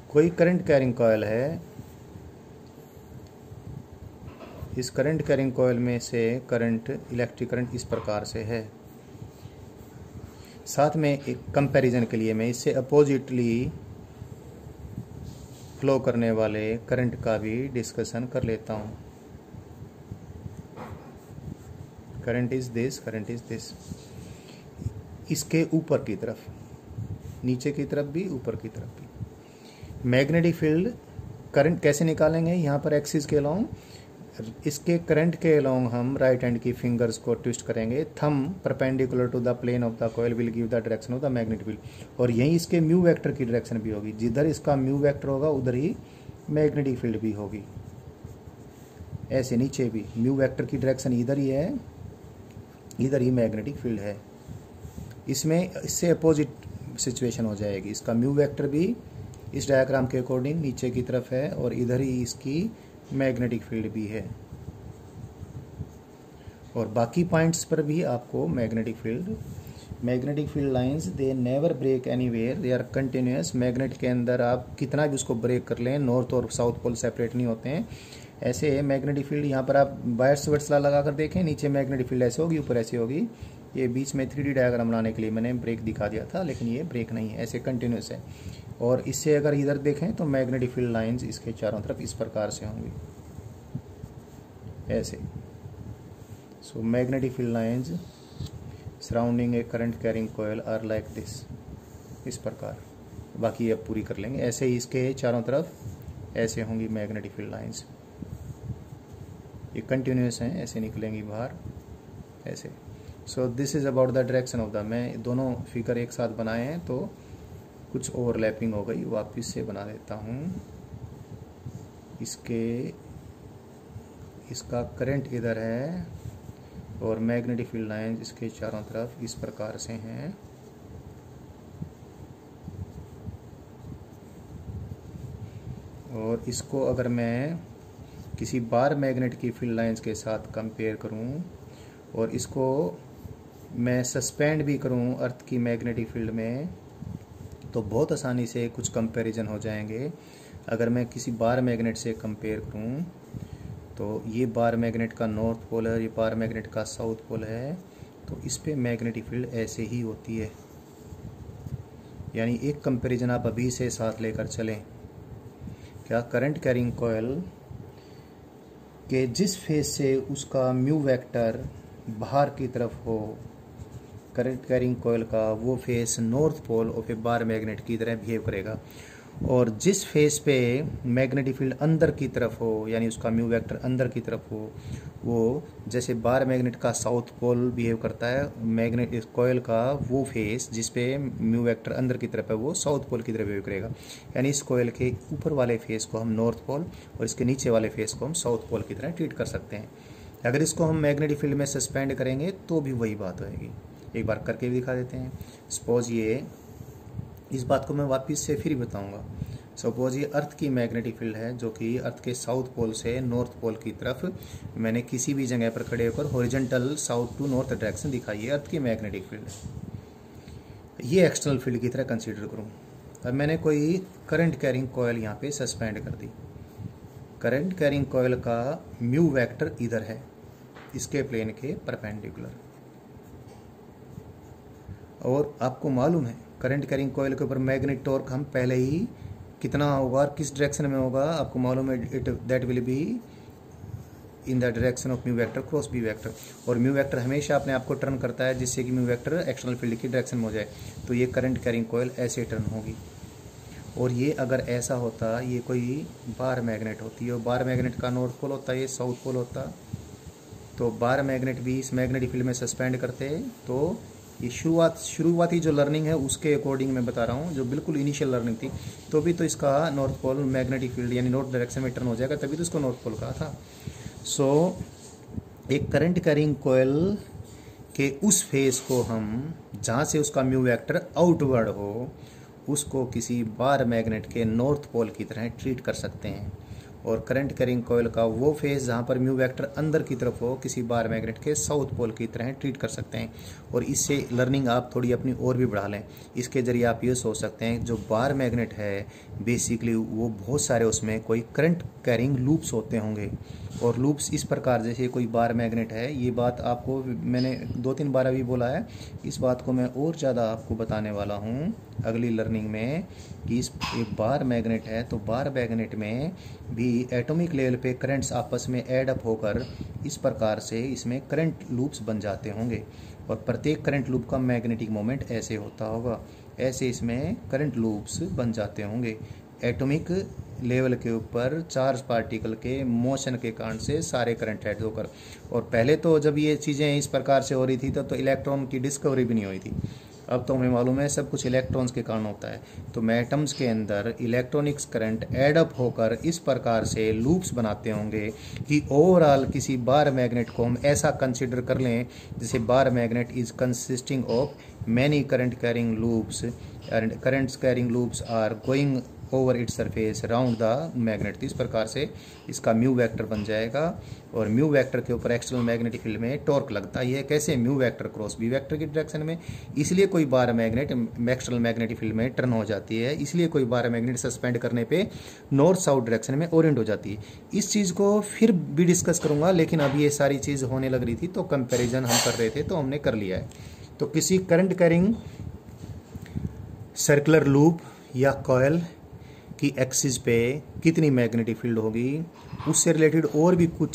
कोई करंट कैरिंग कॉयल है, इस करंट कैरिंग कॉयल में से करंट, इलेक्ट्रिक करंट इस प्रकार से है। साथ में एक कंपैरिजन के लिए मैं इससे अपोजिटली फ्लो करने वाले करंट का भी डिस्कशन कर लेता हूँ। Current is this, current is this, इसके ऊपर की तरफ, नीचे की तरफ भी, ऊपर की तरफ भी। मैग्नेटिक फील्ड करंट कैसे निकालेंगे, यहाँ पर एक्सिस के अलोंग, इसके करंट के अलोंग हम राइट हैंड की फिंगर्स को ट्विस्ट करेंगे, thumb perpendicular to the plane of the coil will give the direction of the magnetic field, और यही इसके म्यू वेक्टर की डायरेक्शन भी होगी, जिधर इसका म्यू वेक्टर होगा उधर ही मैग्नेटिक फील्ड भी होगी। ऐसे नीचे भी म्यू वेक्टर की डायरेक्शन इधर ही है, इधर ही मैग्नेटिक फील्ड है। इसमें इससे अपोजिट सिचुएशन हो जाएगी, इसका म्यू वेक्टर भी इस डायग्राम के अकॉर्डिंग नीचे की तरफ है, और इधर ही इसकी मैग्नेटिक फील्ड भी है, और बाकी पॉइंट्स पर भी आपको magnetic field lines they never break anywhere, they are continuous. Magnet के अंदर आप कितना भी उसको ब्रेक कर लें, नॉर्थ और साउथ पोल सेपरेट नहीं होते हैं। ऐसे मैग्नेटिक फील्ड यहाँ पर आप बायर्स वर्ड्स लगा कर देखें, नीचे मैग्नेटिक फील्ड ऐसे होगी, ऊपर ऐसे होगी। ये बीच में 3D डायग्राम बनाने के लिए मैंने ब्रेक दिखा दिया था, लेकिन ये ब्रेक नहीं है, ऐसे कंटिन्यूस है। और इससे अगर इधर देखें तो मैग्नेटिक फील्ड लाइंस इसके चारों तरफ इस प्रकार से होंगी, ऐसे। So magnetic field lines surrounding a current carrying coil are like this, इस प्रकार। बाकी अब पूरी कर लेंगे। ऐसे ही इसके चारों तरफ ऐसे होंगी मैग्नेटिक फील्ड लाइंस, ये कंटिन्यूस हैं, ऐसे निकलेंगी बाहर, ऐसे। So this is about the direction of the, मैं दोनों फिगर एक साथ बनाए हैं तो कुछ ओवरलैपिंग हो गई, वापस से बना देता हूँ। इसका करंट इधर है और मैग्नेटिक फील्ड लाइंस इसके चारों तरफ इस प्रकार से हैं। और इसको अगर मैं किसी बार मैग्नेट की फील्ड लाइंस के साथ कंपेयर करूं और इसको मैं सस्पेंड भी करूं अर्थ की मैग्नेटिक फील्ड में, तो बहुत आसानी से कुछ कंपैरिजन हो जाएंगे। अगर मैं किसी बार मैग्नेट से कंपेयर करूं तो ये बार मैग्नेट का नॉर्थ पोल है, ये बार मैग्नेट का साउथ पोल है, तो इस पे मैग्नेटिक फील्ड ऐसे ही होती है। यानी एक कंपैरिजन आप अभी से साथ लेकर चलें। क्या करंट कैरिंग कॉइल के जिस फेज से उसका म्यू वेक्टर बाहर की तरफ हो, करंट कैरिंग कॉइल का वो face north pole of a bar magnet की तरह बिहेव करेगा, और जिस फेस पे मैग्नेटिक फील्ड अंदर की तरफ हो, यानी उसका म्यू वेक्टर अंदर की तरफ हो, वो जैसे बार मैग्नेट का साउथ पोल बिहेव करता है, मैग्नेट कॉइल का वो फेस जिस पे म्यू वेक्टर अंदर की तरफ है वो साउथ पोल की तरफ बिहेव करेगा। यानी इस कॉइल के ऊपर वाले फेस को हम नॉर्थ पोल और इसके नीचे वाले फेस को हम साउथ पोल की तरह ट्रीट कर सकते हैं। अगर इसको हम मैग्नेटिक फील्ड में सस्पेंड करेंगे तो भी वही बात होगी। एक बार करके भी दिखा देते हैं। सपोज ये, इस बात को मैं वापस से फिर बताऊंगा। सपोज ये अर्थ की मैग्नेटिक फील्ड है जो कि अर्थ के साउथ पोल से नॉर्थ पोल की तरफ मैंने किसी भी जगह पर खड़े होकर horizontal south to north direction दिखाई है, अर्थ की मैग्नेटिक फील्ड। ये एक्सटर्नल फील्ड की तरह कंसीडर करूँ। अब मैंने कोई करंट कैरिंग कॉयल यहाँ पे सस्पेंड कर दी। करंट कैरिंग कॉयल का म्यू वेक्टर इधर है, इसके प्लेन के परपेंडिकुलर। और आपको मालूम है करंट कैरिंग कॉयल के ऊपर मैग्नेटिक टॉर्क हम पहले ही कितना होगा और किस डायरेक्शन में होगा आपको मालूम है, it that will be in the direction of mu vector cross B vector. और म्यू वेक्टर हमेशा अपने आप को टर्न करता है जिससे कि म्यू वेक्टर एक्सटर्नल फील्ड की डायरेक्शन में हो जाए। तो ये करंट कैरिंग कॉयल ऐसे टर्न होगी। और ये अगर ऐसा होता, ये कोई बार मैग्नेट होती है और बार मैग्नेट का नॉर्थ पोल होता है, ये साउथ पोल होता, तो बार मैग्नेट भी इस मैग्नेटिक फील्ड में सस्पेंड करते। तो ये शुरुआती जो लर्निंग है उसके अकॉर्डिंग मैं बता रहा हूँ, जो बिल्कुल इनिशियल लर्निंग थी, तो भी तो इसका नॉर्थ पोल मैग्नेटिक फील्ड यानी नॉर्थ डायरेक्शन में टर्न हो जाएगा, तभी तो इसको नॉर्थ पोल कहा था। सो एक करंट कैरिंग कॉयल के उस फेस को हम जहाँ से उसका म्यू वेक्टर आउटवर्ड हो उसको किसी बार मैग्नेट के नॉर्थ पोल की तरह ट्रीट कर सकते हैं। और करंट कैरिंग कॉयल का वो फेस जहाँ पर म्यू वेक्टर अंदर की तरफ हो किसी बार मैग्नेट के साउथ पोल की तरह ट्रीट कर सकते हैं। और इससे लर्निंग आप थोड़ी अपनी और भी बढ़ा लें। इसके जरिए आप ये सोच सकते हैं जो बार मैग्नेट है बेसिकली वो बहुत सारे उसमें कोई करंट कैरिंग लूप्स होते होंगे। और लूप्स इस प्रकार, जैसे कोई बार मैग्नेट है, ये बात आपको मैंने 2-3 बार अभी बोला है, इस बात को मैं और ज़्यादा आपको बताने वाला हूँ अगली लर्निंग में कि इस एक बार मैग्नेट है तो बार मैग्नेट में भी एटॉमिक लेवल पे करंट्स आपस में ऐड अप होकर इस प्रकार से इसमें करंट लूप्स बन जाते होंगे। और प्रत्येक करंट लूप का मैग्नेटिक मोमेंट ऐसे होता होगा, ऐसे इसमें करंट लूप्स बन जाते होंगे एटॉमिक लेवल के ऊपर चार्ज पार्टिकल के मोशन के कारण से सारे करंट ऐड होकर। और पहले तो जब ये चीज़ें इस प्रकार से हो रही थी तब तो इलेक्ट्रॉन की डिस्कवरी भी नहीं हुई थी। अब तो हमें मालूम है सब कुछ इलेक्ट्रॉन्स के कारण होता है। तो एटम्स के अंदर इलेक्ट्रॉनिक्स करंट ऐड अप होकर इस प्रकार से लूप्स बनाते होंगे कि ओवरऑल किसी बार मैग्नेट को हम ऐसा कंसिडर कर लें जैसे bar magnet is consisting of many current carrying loops and currents carrying loops are going over its surface round the magnet. इस प्रकार से इसका म्यू वेक्टर बन जाएगा और म्यू वेक्टर के ऊपर एक्सटर्नल मैग्नेटिक फील्ड में टॉर्क लगता है। कैसे? Mu vector cross B vector की डायरेक्शन में। इसलिए कोई bar magnet external magnetic field में टर्न हो जाती है, इसलिए कोई बार मैग्नेट सस्पेंड करने पे नॉर्थ साउथ डायरेक्शन में ओरिएंट हो जाती है। इस चीज़ को फिर भी डिस्कस करूंगा, लेकिन अभी ये सारी चीज़ होने लग रही थी तो कंपेरिजन हम कर रहे थे तो हमने कर लिया है। तो किसी करंट कैरिंग सर्कुलर लूप या कॉयल की एक्सिस पे कितनी मैग्नेटिक फील्ड होगी, उससे रिलेटेड और भी कुछ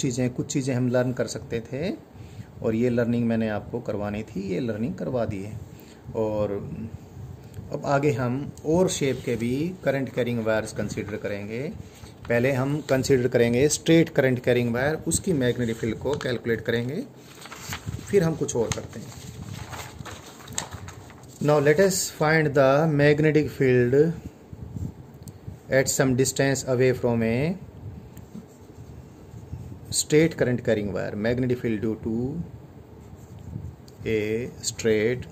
चीज़ें हम लर्न कर सकते थे। और ये लर्निंग मैंने आपको करवानी थी, ये लर्निंग करवा दी है। और अब आगे हम और शेप के भी करंट कैरिंग वायर्स कंसीडर करेंगे। पहले हम कंसीडर करेंगे स्ट्रेट करंट कैरिंग वायर, उसकी मैग्नेटिक फील्ड को कैलकुलेट करेंगे, फिर हम कुछ और करते हैं। Now let us find the magnetic field at some distance away from a straight current carrying wire. Magnetic field due to a straight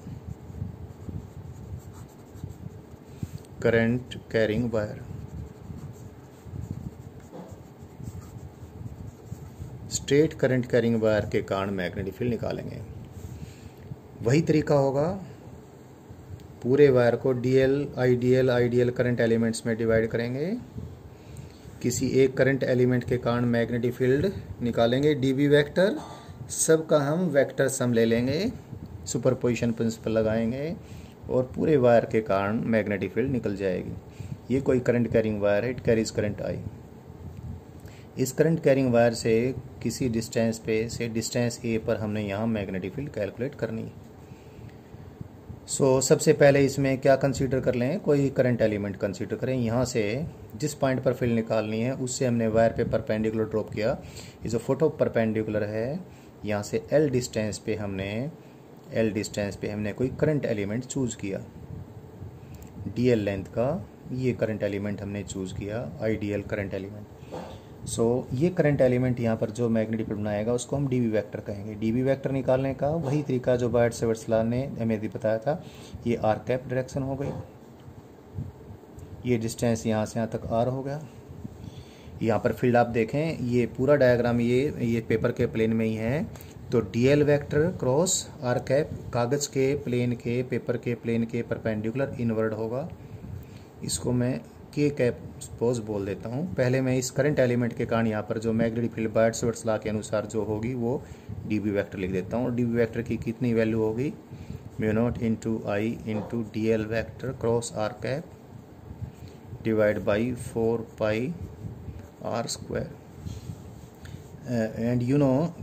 current carrying wire. Straight current carrying wire के कारण magnetic field निकालेंगे। वही तरीका होगा, पूरे wire को ideal current elements में divide करेंगे। किसी एक करंट एलिमेंट के कारण मैग्नेटिक फील्ड निकालेंगे, डीबी वेक्टर, सबका हम वेक्टर सम ले लेंगे, सुपरपोजिशन प्रिंसिपल लगाएंगे और पूरे वायर के कारण मैग्नेटिक फील्ड निकल जाएगी। ये कोई करंट कैरिंग वायर है, इट कैरीज करंट आई। इस करंट कैरिंग वायर से किसी डिस्टेंस पे से डिस्टेंस ए पर हमने यहाँ मैग्नेटिक फील्ड कैलकुलेट करनी है। सबसे पहले इसमें क्या कंसीडर कर लें, कोई करंट एलिमेंट कंसीडर करें। यहाँ से जिस पॉइंट पर फील्ड निकालनी है उससे हमने वायर पे परपेंडिकुलर ड्रॉप किया। ये जो फोटो परपेंडिकुलर है, यहाँ से एल डिस्टेंस पे हमने कोई करंट एलिमेंट चूज़ किया, डीएल लेंथ का ये करंट एलिमेंट हमने चूज़ किया, आइडियल करंट एलिमेंट। ये करंट एलिमेंट यहाँ पर जो मैग्नेटिक फील्ड बनाएगा उसको हम डीबी वेक्टर कहेंगे। डीबी वेक्टर निकालने का वही तरीका जो बायट-सैवर्ट्स लॉ ने हमें भी बताया था। ये आर कैप डायरेक्शन हो गई, ये डिस्टेंस यहाँ से यहाँ तक r हो गया। यहाँ पर फील्ड आप देखें, ये पूरा डायग्राम ये पेपर के प्लेन में ही है। तो DL vector cross are cap कागज़ के प्लेन के पेपर के प्लेन के परपेंडिकुलर इनवर्ड होगा। इसको मैं के कैप सपोज बोल देता हूँ। पहले मैं इस करंट एलिमेंट के कारण यहाँ पर जो मैग्नेटिक फील्ड बायट-सवार्ट्स लॉ के अनुसार जो होगी वो डीबी वेक्टर लिख देता हूँ। डीबी वेक्टर की कितनी वैल्यू होगी, mu naught into I into D L vector cross are cap divide by 4 pi are square. And you know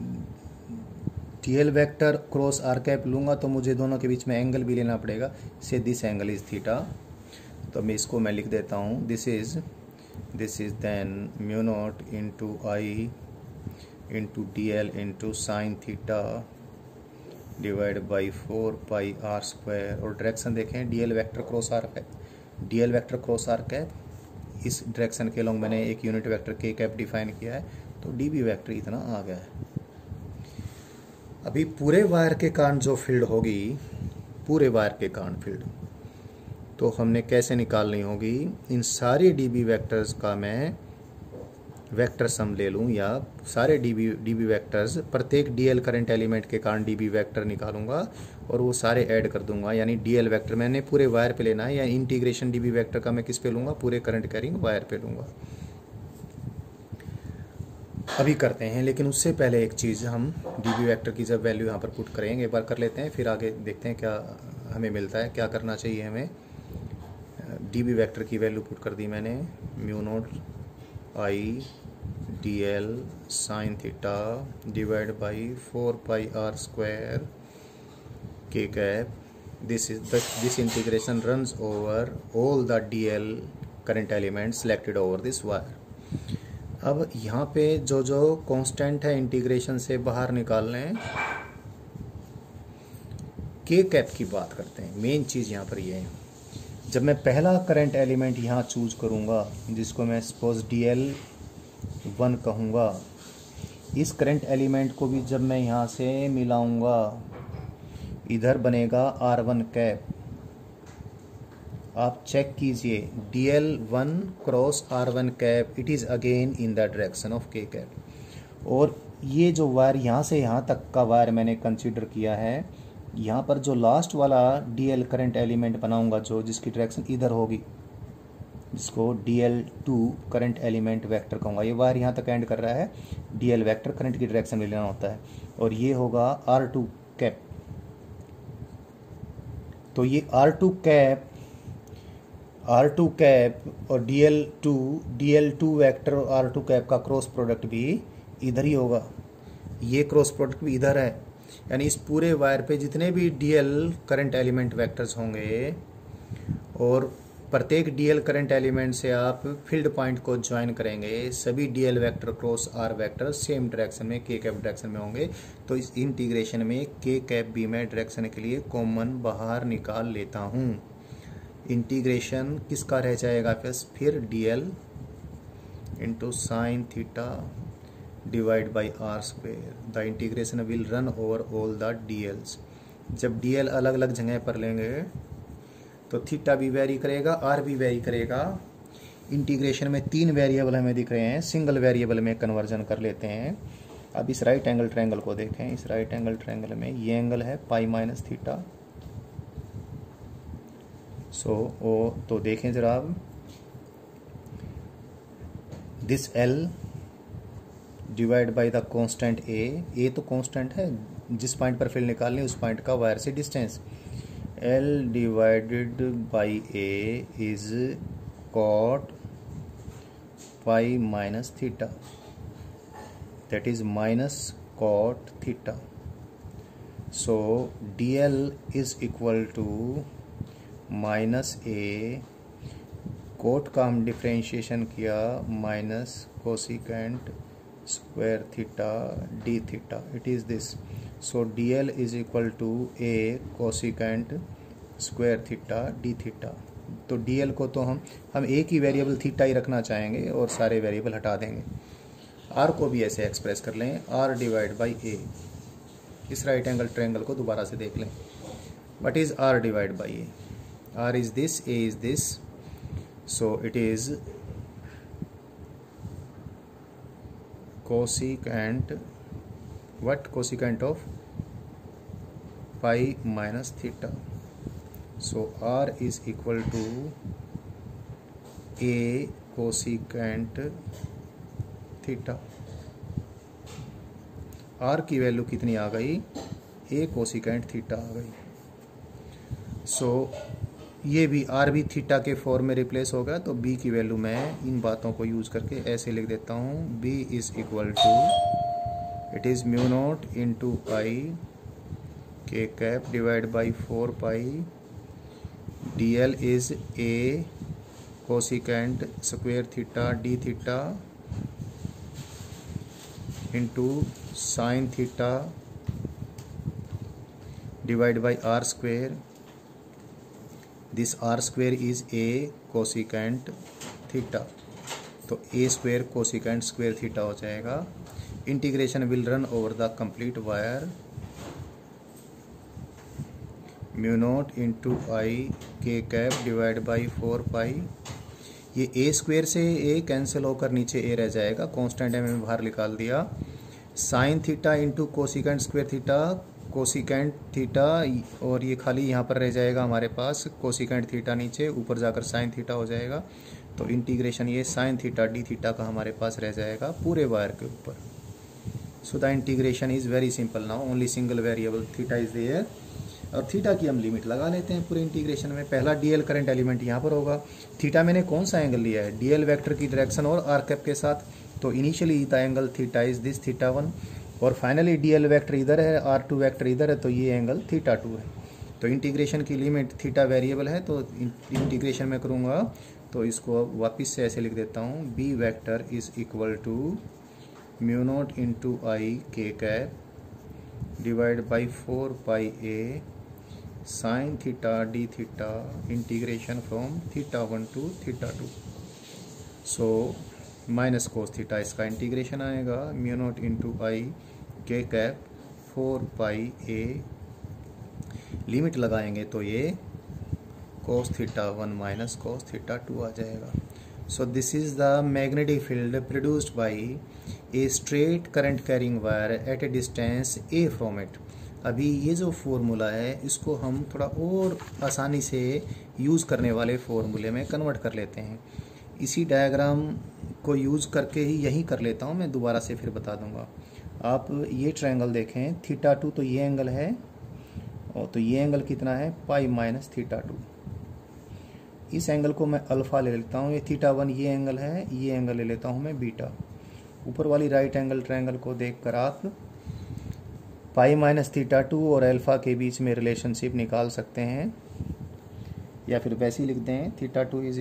D L vector cross are cap लूँगा तो मुझे दोनों के बीच में एंगल भी लेना पड़ेगा, से दिस एंगल इज थीटा। तो मैं इसको मैं लिख देता हूँ, this is then mu naught into I into D L into sine theta divide by 4 pi are square. और डायरेक्शन देखें, D L vector cross are cap, D L vector cross are cap, इस direction के long मैंने एक unit vector के cap define किया है, तो डी बी वैक्टर इतना आ गया है। अभी पूरे वायर के कारण जो फील्ड होगी, पूरे वायर के कारण फील्ड तो हमने कैसे निकालनी होगी, इन सारे डीबी वेक्टर्स का मैं वेक्टर सम ले लूँ, या सारे डीबी वेक्टर्स प्रत्येक डीएल करंट एलिमेंट के कारण डीबी वेक्टर निकालूंगा और वो सारे ऐड कर दूंगा, यानी डीएल वेक्टर मैंने पूरे वायर पे लेना है, या इंटीग्रेशन डीबी वेक्टर का मैं किस पे लूँगा, पूरे करंट कैरिंग वायर पे लूँगा। अभी करते हैं, लेकिन उससे पहले एक चीज़, हम डीबी वेक्टर की जब वैल्यू यहाँ पर पुट करेंगे एक बार कर लेते हैं, फिर आगे देखते हैं क्या हमें मिलता है, क्या करना चाहिए हमें। डीबी वेक्टर की वैल्यू पुट कर दी मैंने, mu naught I d l sine theta divide by 4 pi are square के cap. This integration runs over all the d l current element selected over this wire. अब यहाँ पे जो जो कांस्टेंट है इंटीग्रेशन से बाहर निकाल लें, के कैप की बात करते हैं। मेन चीज़ यहाँ पर ये है, जब मैं पहला करंट एलिमेंट यहाँ चूज करूँगा, जिसको मैं सपोज DL1 कहूँगा, इस करंट एलिमेंट को भी जब मैं यहाँ से मिलाऊँगा, इधर बनेगा R1 कैप। आप चेक कीजिए, DL1 cross R1 cap, it is again in the direction of के कैप। और ये जो वायर यहाँ से यहाँ तक का वायर मैंने कंसीडर किया है, यहाँ पर जो लास्ट वाला DL करंट एलिमेंट बनाऊंगा, जो जिसकी डायरेक्शन इधर होगी, जिसको DL2 करंट एलिमेंट वेक्टर कहूँगा। ये वायर यहाँ तक एंड कर रहा है, DL वेक्टर करंट की डायरेक्शन में लेना होता है, और ये होगा R2 कैप। तो ये R2 कैप और DL2 वेक्टर और R2 कैप का क्रॉस प्रोडक्ट भी इधर ही होगा, ये क्रॉस प्रोडक्ट भी इधर है। यानी इस पूरे वायर पे जितने भी DL करंट एलिमेंट वेक्टर्स होंगे, और प्रत्येक DL करंट एलिमेंट से आप फील्ड पॉइंट को ज्वाइन करेंगे, सभी DL vector cross R vector same direction में के कैप डायरेक्शन में होंगे। तो इस इंटीग्रेशन में के कैप भी मैं डायरेक्शन के लिए कॉमन बाहर निकाल लेता हूँ। इंटीग्रेशन किसका रह जाएगा, फिर DL into sine theta divide by R square. The integration will run over all the DLs। जब DL अलग अलग जगह पर लेंगे तो थीटा भी वेरी करेगा, आर भी वेरी करेगा। इंटीग्रेशन में 3 वेरिएबल हमें दिख रहे हैं, सिंगल वेरिएबल में कन्वर्जन कर लेते हैं। अब इस राइट एंगल ट्रायंगल को देखें, इस राइट एंगल ट्रायंगल में ये एंगल है पाई माइनस थीटा। तो देखें जरा आप, this L divide by the constant A तो कांस्टेंट है, जिस पॉइंट पर फील्ड निकालनी उस पॉइंट का वायर से distance. L divided by A is cot pi minus theta, that is minus cot theta. So DL is equal to minus A, cot का हम डिफ्रेंशिएशन किया, minus cosecant square theta D theta, it is this. So DL is equal to A cosecant square theta D theta. तो DL को तो हम एक ही variable theta ही रखना चाहेंगे और सारे वेरिएबल हटा देंगे। R को भी ऐसे एक्सप्रेस कर लें, R डिवाइड बाई ए। इस राइट एंगल ट्रायंगल को दोबारा से देख लें, what is R divide by A. R is this, A is this. So it is cosecant, what cosecant of pi minus theta. So R is equal to A cosecant theta. R की value कितनी आ गई? A cosecant theta आ गई. सो ये भी R भी theta के form में replace होगा. तो B की वैल्यू मैं इन बातों को यूज़ करके ऐसे लिख देता हूँ. B is equal to, it is mu naught into I k cap divide by 4 pi DL is A cosecant square theta D theta into sine theta divide by R square. This R square is A cosecant theta. तो A square cosecant square theta हो जाएगा. Integration will run over the complete wire. Mu naught into I k cap divide by 4 pi. ये A square से A cancel होकर नीचे A रह जाएगा. Constant है मैंने बाहर निकाल दिया. Sine theta into cosecant square theta, cosecant theta, और ये खाली यहाँ पर रह जाएगा हमारे पास कोसिकेंट थीटा नीचे, ऊपर जाकर साइन थीटा हो जाएगा. तो इंटीग्रेशन ये साइन थीटा डी थीटा का हमारे पास रह जाएगा पूरे वायर के ऊपर. So the integration is very simple now. Only single variable theta is there. और थीटा की हम लिमिट लगा लेते हैं पूरे इंटीग्रेशन में. पहला डीएल करंट एलिमेंट यहाँ पर होगा. थीटा मैंने कौन सा एंगल लिया है? डीएल वेक्टर की डायरेक्शन और आर कैप के साथ. तो initially the angle theta is this theta 1, और फाइनली डीएल वेक्टर इधर है, R2 वेक्टर इधर है, तो ये एंगल थीटा 2 है. तो इंटीग्रेशन की लिमिट थीटा वेरिएबल है, तो इंटीग्रेशन में करूँगा तो इसको वापस से ऐसे लिख देता हूँ. B vector is equal to mu naught into I k cap divide by 4 pi A sine theta D theta integration from theta 1 to theta 2. So minus cos theta इसका इंटीग्रेशन आएगा. Mu naught into I k cap 4 pi A. Limit लगाएंगे तो ये cos theta 1 minus cos theta 2 आ जाएगा. So this is the magnetic field produced by a straight current carrying wire eight A distance A from it. अभी ये जो formula है इसको हम थोड़ा और आसानी से यूज़ करने वाले फॉर्मूले में कन्वर्ट कर लेते हैं. इसी डायग्राम को यूज़ करके ही यही कर लेता हूँ मैं, दोबारा से फिर बता दूंगा. आप ये ट्रायंगल देखें, थीटा 2 तो ये एंगल है, और तो ये एंगल कितना है? पाई माइनस थीटा 2. इस एंगल को मैं अल्फ़ा ले लेता हूँ. ये थीटा 1 ये एंगल है, ये एंगल ले लेता हूँ मैं बीटा. ऊपर वाली राइट एंगल ट्रायंगल को देखकर आप पाई माइनस थीटा 2 और अल्फ़ा के बीच में रिलेशनशिप निकाल सकते हैं, या फिर वैसे ही लिख दें. थीटा 2 इज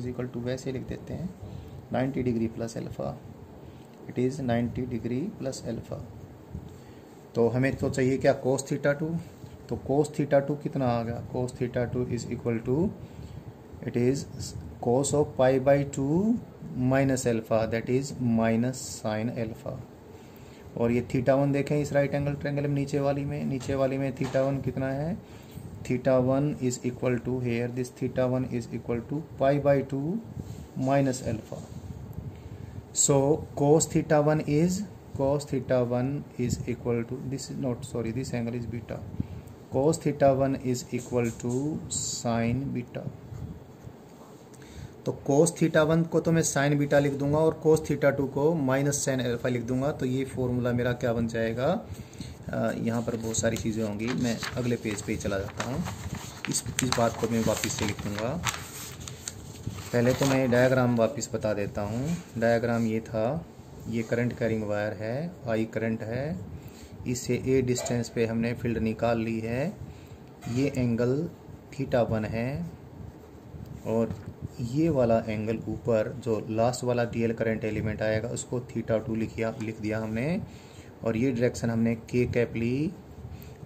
इक्वल टू वैसे लिख देते हैं 90 degree plus alpha. It is 90 degree plus alpha. तो हमें तो चाहिए क्या? Cos theta 2. तो कोस थीटा 2 कितना आ गया? Cos theta 2 is equal to, it is cos of pi by 2 minus alpha, that is minus sine alpha. और ये थीटा 1 देखें इस राइट एंगल ट्रायंगल में, नीचे वाली में थीटा 1 कितना है? Theta 1 is equal to here, this theta 1 is equal to pi by 2 minus alpha. So cos theta 1 is equal to, this is not, sorry, this angle is beta. Cos theta 1 is equal to sine beta. तो cos theta 1 को तो मैं sign beta लिख दूंगा, और कोस theta 2 को minus sine alpha लिख दूंगा. तो ये फॉर्मूला मेरा क्या बन जाएगा? यहाँ पर बहुत सारी चीज़ें होंगी, मैं अगले पेज पे ही चला जाता हूँ. इस बात को मैं वापस से लिखूँगा. पहले तो मैं डायग्राम वापस बता देता हूँ. डायग्राम ये था, ये करंट कैरिंग वायर है, आई करंट है, इससे A डिस्टेंस पे हमने फील्ड निकाल ली है. ये एंगल थीटा 1 है, और ये वाला एंगल ऊपर जो लास्ट वाला डीएल करंट एलिमेंट आएगा उसको थीटा 2 लिख दिया हमने. और ये डायरेक्शन हमने के कैप ली,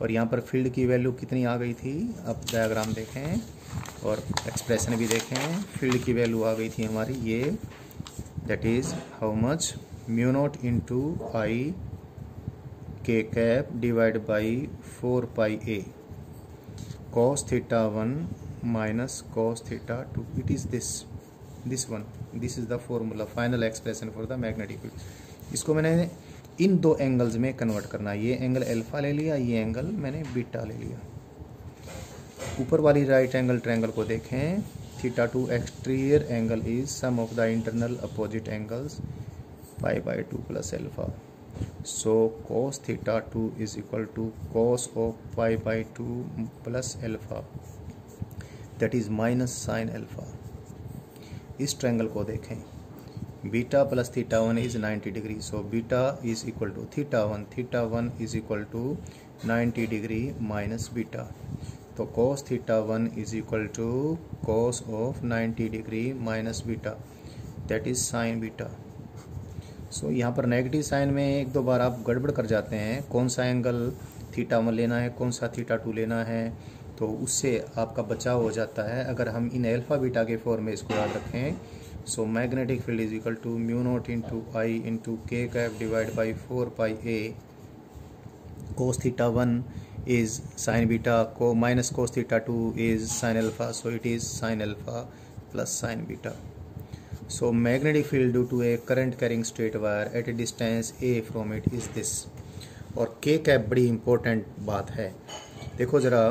और यहाँ पर फील्ड की वैल्यू कितनी आ गई थी? अब डायग्राम देखें और एक्सप्रेशन भी देखें. फील्ड की वैल्यू आ गई थी हमारी ये, that is how much? Mu naught into I k cap divide by 4 pi A. Cos theta 1 minus cos theta 2. It is this one. This is the formula, final expression for the magnetic field. इसको मैंने इन दो angles में convert करना है। ये angle alpha ले लिया, ये एंगल मैंने बीटा ले लिया। ऊपर वाली राइट एंगल ट्रायंगल को देखें, theta 2 exterior angle is sum of the internal opposite angles pi by 2 plus alpha. So cos theta 2 is equal to cos of pi by 2 plus alpha, that is minus sin alpha। इस triangle को देखें, beta plus theta 1 is 90 degree. So beta is equal to theta 1 is equal to 90 degree minus beta. तो cos theta 1 is equal to cos of 90 degree minus beta, that is sine beta. So यहाँ पर negative sign में एक दो बार आप गड़बड़ कर जाते हैं, कौन सा एंगल थीटा 1 लेना है, कौन सा थीटा 2 लेना है, तो उससे आपका बचाव हो जाता है अगर हम इन अल्फा बीटा के फॉर्म में इसको याद रखें। So magnetic field is equal to mu naught into I into k cap divide by 4 pi a. Cos theta 1 is sin beta, minus cos theta 2 is sin alpha, so it is sin alpha plus sin beta. So magnetic field due to a current carrying straight wire at a distance a from it is this। और k cap बड़ी important बात है। देखो जरा,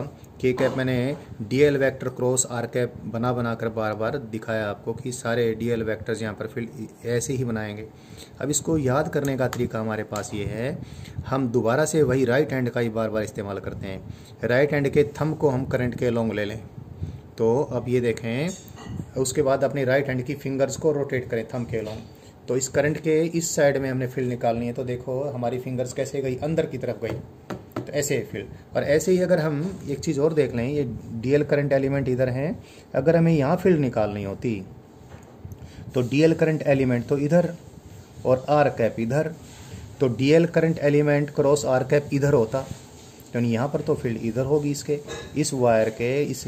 k cap मैंने dl vector cross r cap बना कर बार बार दिखाया आपको कि सारे dl वेक्टर्स यहाँ पर फील्ड ऐसे ही बनाएंगे। अब इसको याद करने का तरीका हमारे पास ये है, हम दोबारा से वही राइट हैंड का ही बार बार इस्तेमाल करते हैं। राइट हैंड के थंब को हम करंट के लॉन्ग ले लें। तो अब ये देखें, उसके बाद अपनी राइट हैंड की फिंगर्स को रोटेट करें थंब के लॉन्ग। तो इस करंट के इस साइड में हमने फील्ड निकालनी है। तो देखो हमारी फिंगर्स कैसे गई, अंदर की तरफ गई, तो ऐसे फील्ड। और ऐसे ही अगर हम एक चीज़ और देख लें, ये डीएल करंट एलिमेंट इधर हैं, अगर हमें यहाँ फील्ड निकालनी होती तो डीएल करंट एलिमेंट तो इधर और आर कैप इधर, तो DL current element cross are cap इधर होता, यानी यहाँ पर तो फील्ड इधर होगी इसके, इस वायर के इस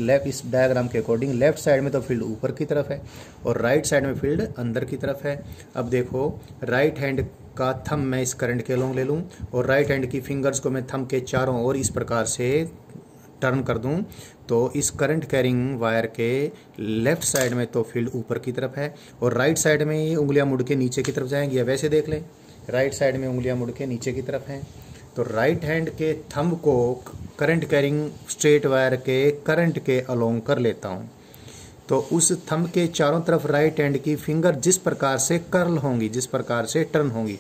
डायग्राम के अकॉर्डिंग लेफ्ट साइड में तो फील्ड ऊपर की तरफ है और राइट साइड में फील्ड अंदर की तरफ है। अब देखो, राइट हैंड का थंब मैं इस करंट के लॉन्ग ले लूँ और राइट हैंड की फिंगर्स को मैं थंब के चारों ओर इस प्रकार से टर्न कर दूं, तो इस करंट कैरिंग वायर के लेफ्ट साइड में तो फील्ड ऊपर की तरफ है और राइट साइड में ये उंगलियां मुड़ के नीचे की तरफ जाएंगी। अब वैसे देख लें, राइट साइड में उंगलियां मुड़ के नीचे की तरफ हैं। तो राइट हैंड के थंब को करंट कैरिंग स्ट्रेट वायर के करंट के अलोंग कर लेता हूं, तो उस थंब के चारों तरफ राइट हैंड की फिंगर जिस प्रकार से कर्ल होंगी, जिस प्रकार से टर्न होंगी,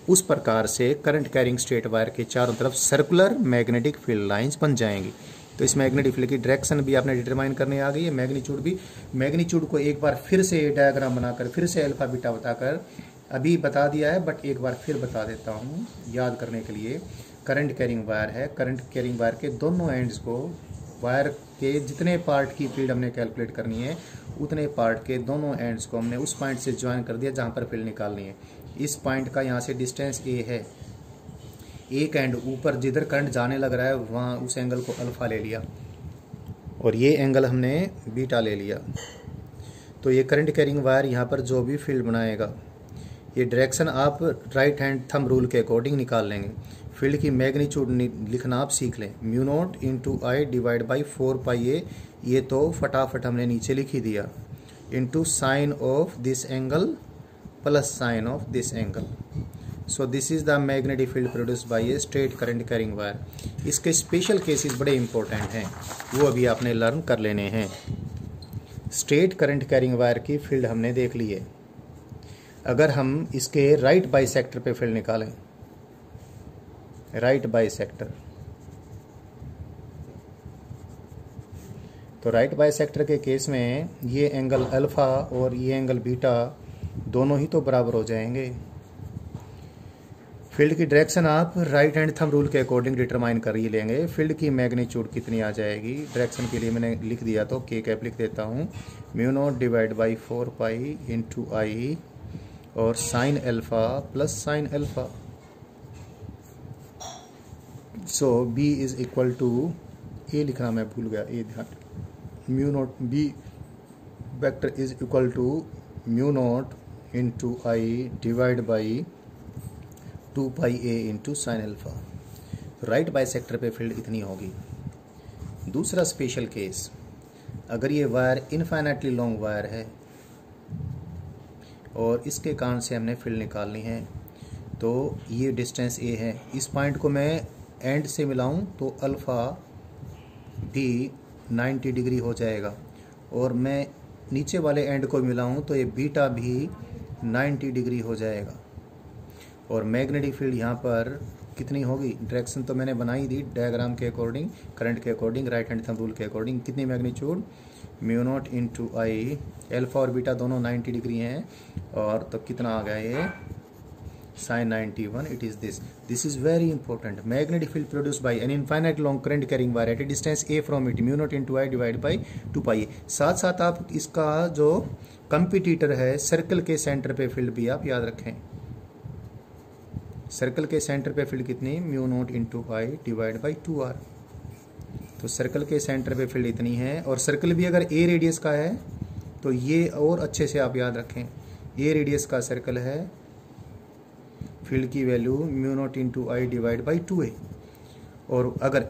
उस प्रकार से करंट कैरिंग स्ट्रेट वायर के चारों तरफ सर्कुलर मैग्नेटिक फील्ड लाइंस बन जाएंगी। तो इस मैग्नेटिक फील्ड की डायरेक्शन भी आपने डिटरमाइन करने आ गई है, मैग्नीट्यूड भी। मैग्नीट्यूड को एक बार फिर से डायग्राम बनाकर फिर से अल्फा बीटा बताकर अभी बता दिया है, बट एक बार फिर बता देता हूँ याद करने के लिए। करंट कैरिंग वायर है, करंट कैरिंग वायर के दोनों एंड्स को, वायर के जितने पार्ट की फील्ड हमने कैलकुलेट करनी है उतने पार्ट के दोनों एंड्स को हमने उस पॉइंट से ज्वाइन कर दिया जहाँ पर फील्ड निकालनी है। इस पॉइंट का यहाँ से डिस्टेंस ए है, एक एंड ऊपर जिधर करंट जाने लग रहा है वहाँ उस एंगल को अल्फा ले लिया और ये एंगल हमने बीटा ले लिया। तो ये करंट कैरिंग वायर यहाँ पर जो भी फील्ड बनाएगा, ये डायरेक्शन आप राइट हैंड थंब रूल के अकॉर्डिंग निकाल लेंगे। फील्ड की मैग्नीट्यूड लिखना आप सीख लें, mu naught into I divide by 4 pi ए, ये तो फटाफट हमने नीचे लिख ही दिया, into sine of this angle plus sign of this angle. So this is the magnetic field produced by a straight current carrying wire. इसके स्पेशल केसेस बड़े important हैं, वो अभी आपने लर्न कर लेने हैं। स्ट्रेट करंट कैरिंग वायर की फील्ड हमने देख ली है। अगर हम इसके राइट बाइसेक्टर पे फील्ड निकालें, राइट बाइसेक्टर, तो राइट बाइसेक्टर के केस में ये एंगल अल्फा और ये एंगल बीटा दोनों ही तो बराबर हो जाएंगे। फील्ड की डायरेक्शन आप राइट हैंड थंब रूल के अकॉर्डिंग डिटरमाइन कर ही लेंगे। फील्ड की मैग्नीट्यूड कितनी आ जाएगी, डायरेक्शन के लिए मैंने लिख दिया, तो के कैप लिख देता हूँ, mu naught divide by 4 pi into I और sine alpha plus sine alpha. So B is equal to, a लिखना मैं भूल गया, ए ध्यान, mu naught B vector is equal to mu naught into I divide by 2 pi A into sine alpha. Right bisector पे field इतनी होगी। दूसरा special case, अगर ये वायर इनफाइनाइटली लॉन्ग वायर है और इसके कारण से हमने फील्ड निकालनी है, तो ये डिस्टेंस ए है, इस पॉइंट को मैं एंड से मिलाऊं तो अल्फ़ा भी 90 डिग्री हो जाएगा, और मैं नीचे वाले एंड को मिलाऊं तो ये बीटा भी 90 डिग्री हो जाएगा। और मैग्नेटिक फील्ड यहाँ पर कितनी होगी, डायरेक्शन तो मैंने बनाई दी डायग्राम के अकॉर्डिंग, करंट के according, right hand thumb rule के अकॉर्डिंग। कितनी मैग्नीट्यूड, म्यू नॉट इंटू आई, अल्फा और बीटा दोनों 90 डिग्री हैं, और तो कितना आ गया ये sin 91, it is this is very important. Magnetic field produced by an infinite long current carrying wire at a distance a from it, mu naught into I divided by 2 pi a। साथ साथ आप इसका जो competitor है circle के centre पे field भी आप याद रखें। सर्कल के सेंटर पे फील्ड कितनी, mu naught into I divide by 2r। तो सर्कल के सेंटर पे फील्ड इतनी है, और सर्कल भी अगर a रेडियस का है तो ये और अच्छे से आप याद रखें, a रेडियस का सर्कल है, फील्ड की value mu naught into I divide by 2a। और अगर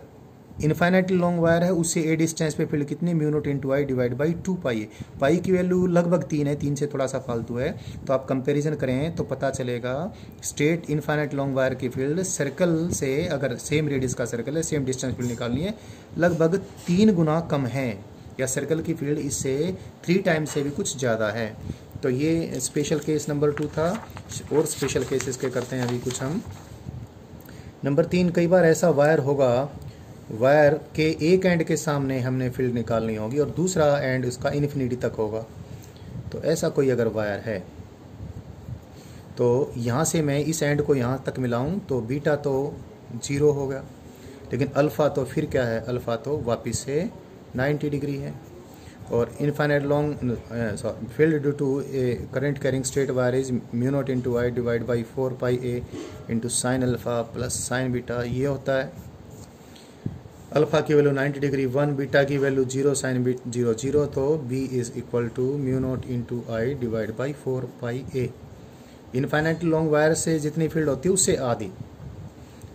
इनफाइनाइटली लॉन्ग वायर है उससे ए डिस्टेंस पे फील्ड कितनी, mu naught into I divide by 2 pi ए। पाई की वैल्यू लगभग 3 है, 3 से थोड़ा सा फालतू है, तो आप कंपैरिजन करें तो पता चलेगा स्ट्रेट इनफाइनाइट लॉन्ग वायर की फील्ड सर्कल से, अगर सेम रेडियस का सर्कल है, सेम डिस्टेंस फील्ड निकालनी है, लगभग 3 गुना कम है, या सर्कल की फील्ड इससे 3 टाइम्स से भी कुछ ज़्यादा है। तो ये स्पेशल केस नंबर 2 था, और स्पेशल केसेस के करते हैं अभी कुछ हम। नंबर 3, कई बार ऐसा वायर होगा, वायर के एक एंड के सामने हमने फील्ड निकालनी होगी और दूसरा एंड उसका इन्फिनिटी तक होगा। तो ऐसा कोई अगर वायर है तो यहाँ से मैं इस एंड को यहाँ तक मिलाऊं तो बीटा तो 0 हो गया, लेकिन अल्फ़ा तो फिर क्या है, अल्फ़ा तो वापस से 90 डिग्री है। और infinite long field due to a current carrying straight wire is mu naught into I divide by 4 pi A into sine alpha plus sine beta. ये होता है अल्फ़ा की वैल्यू 90 डिग्री 1, बीटा की वैल्यू 0, साइन बीट 0 0, तो b is equal to mu naught into I divide by 4 pi A. Infinite long wire से जितनी field होती है उससे आधी।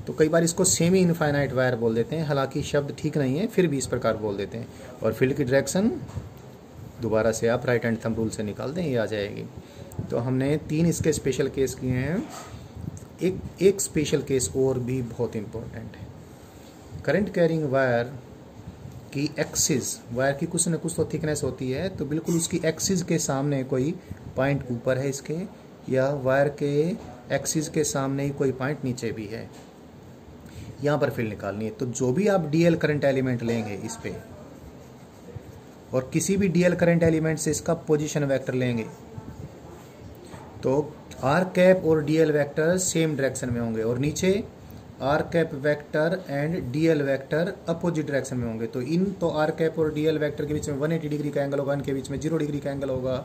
तो कई बार इसको सेमी इनफाइनाइट वायर बोल देते हैं, हालांकि शब्द ठीक नहीं है, फिर भी इस प्रकार बोल देते हैं। और फील्ड की डायरेक्शन दोबारा से आप राइट हैंड थंब रूल से निकाल दें, ये आ जाएगी। तो हमने 3 इसके स्पेशल केस किए हैं। एक स्पेशल केस और भी बहुत इंपॉर्टेंट है। करंट कैरिंग वायर की एक्सिस, वायर की कुछ न कुछ तो थिकनेस होती है, तो बिल्कुल उसकी एक्सिस के सामने कोई पॉइंट ऊपर है इसके, या वायर के एक्सिस के सामने ही कोई पॉइंट नीचे भी है, यहाँ पर फील्ड निकालनी है। तो जो भी आप डीएल करंट एलिमेंट लेंगे इस पे, और किसी भी डीएल करंट एलिमेंट से इसका पोजीशन वेक्टर लेंगे, तो आर कैप और डीएल वेक्टर सेम डायरेक्शन में होंगे, और नीचे R cap vector and DL vector opposite direction में होंगे। तो इन तो आर कैप और डीएल वेक्टर के बीच में 180 डिग्री का एंगल होगा, इनके बीच में 0 डिग्री का एंगल होगा।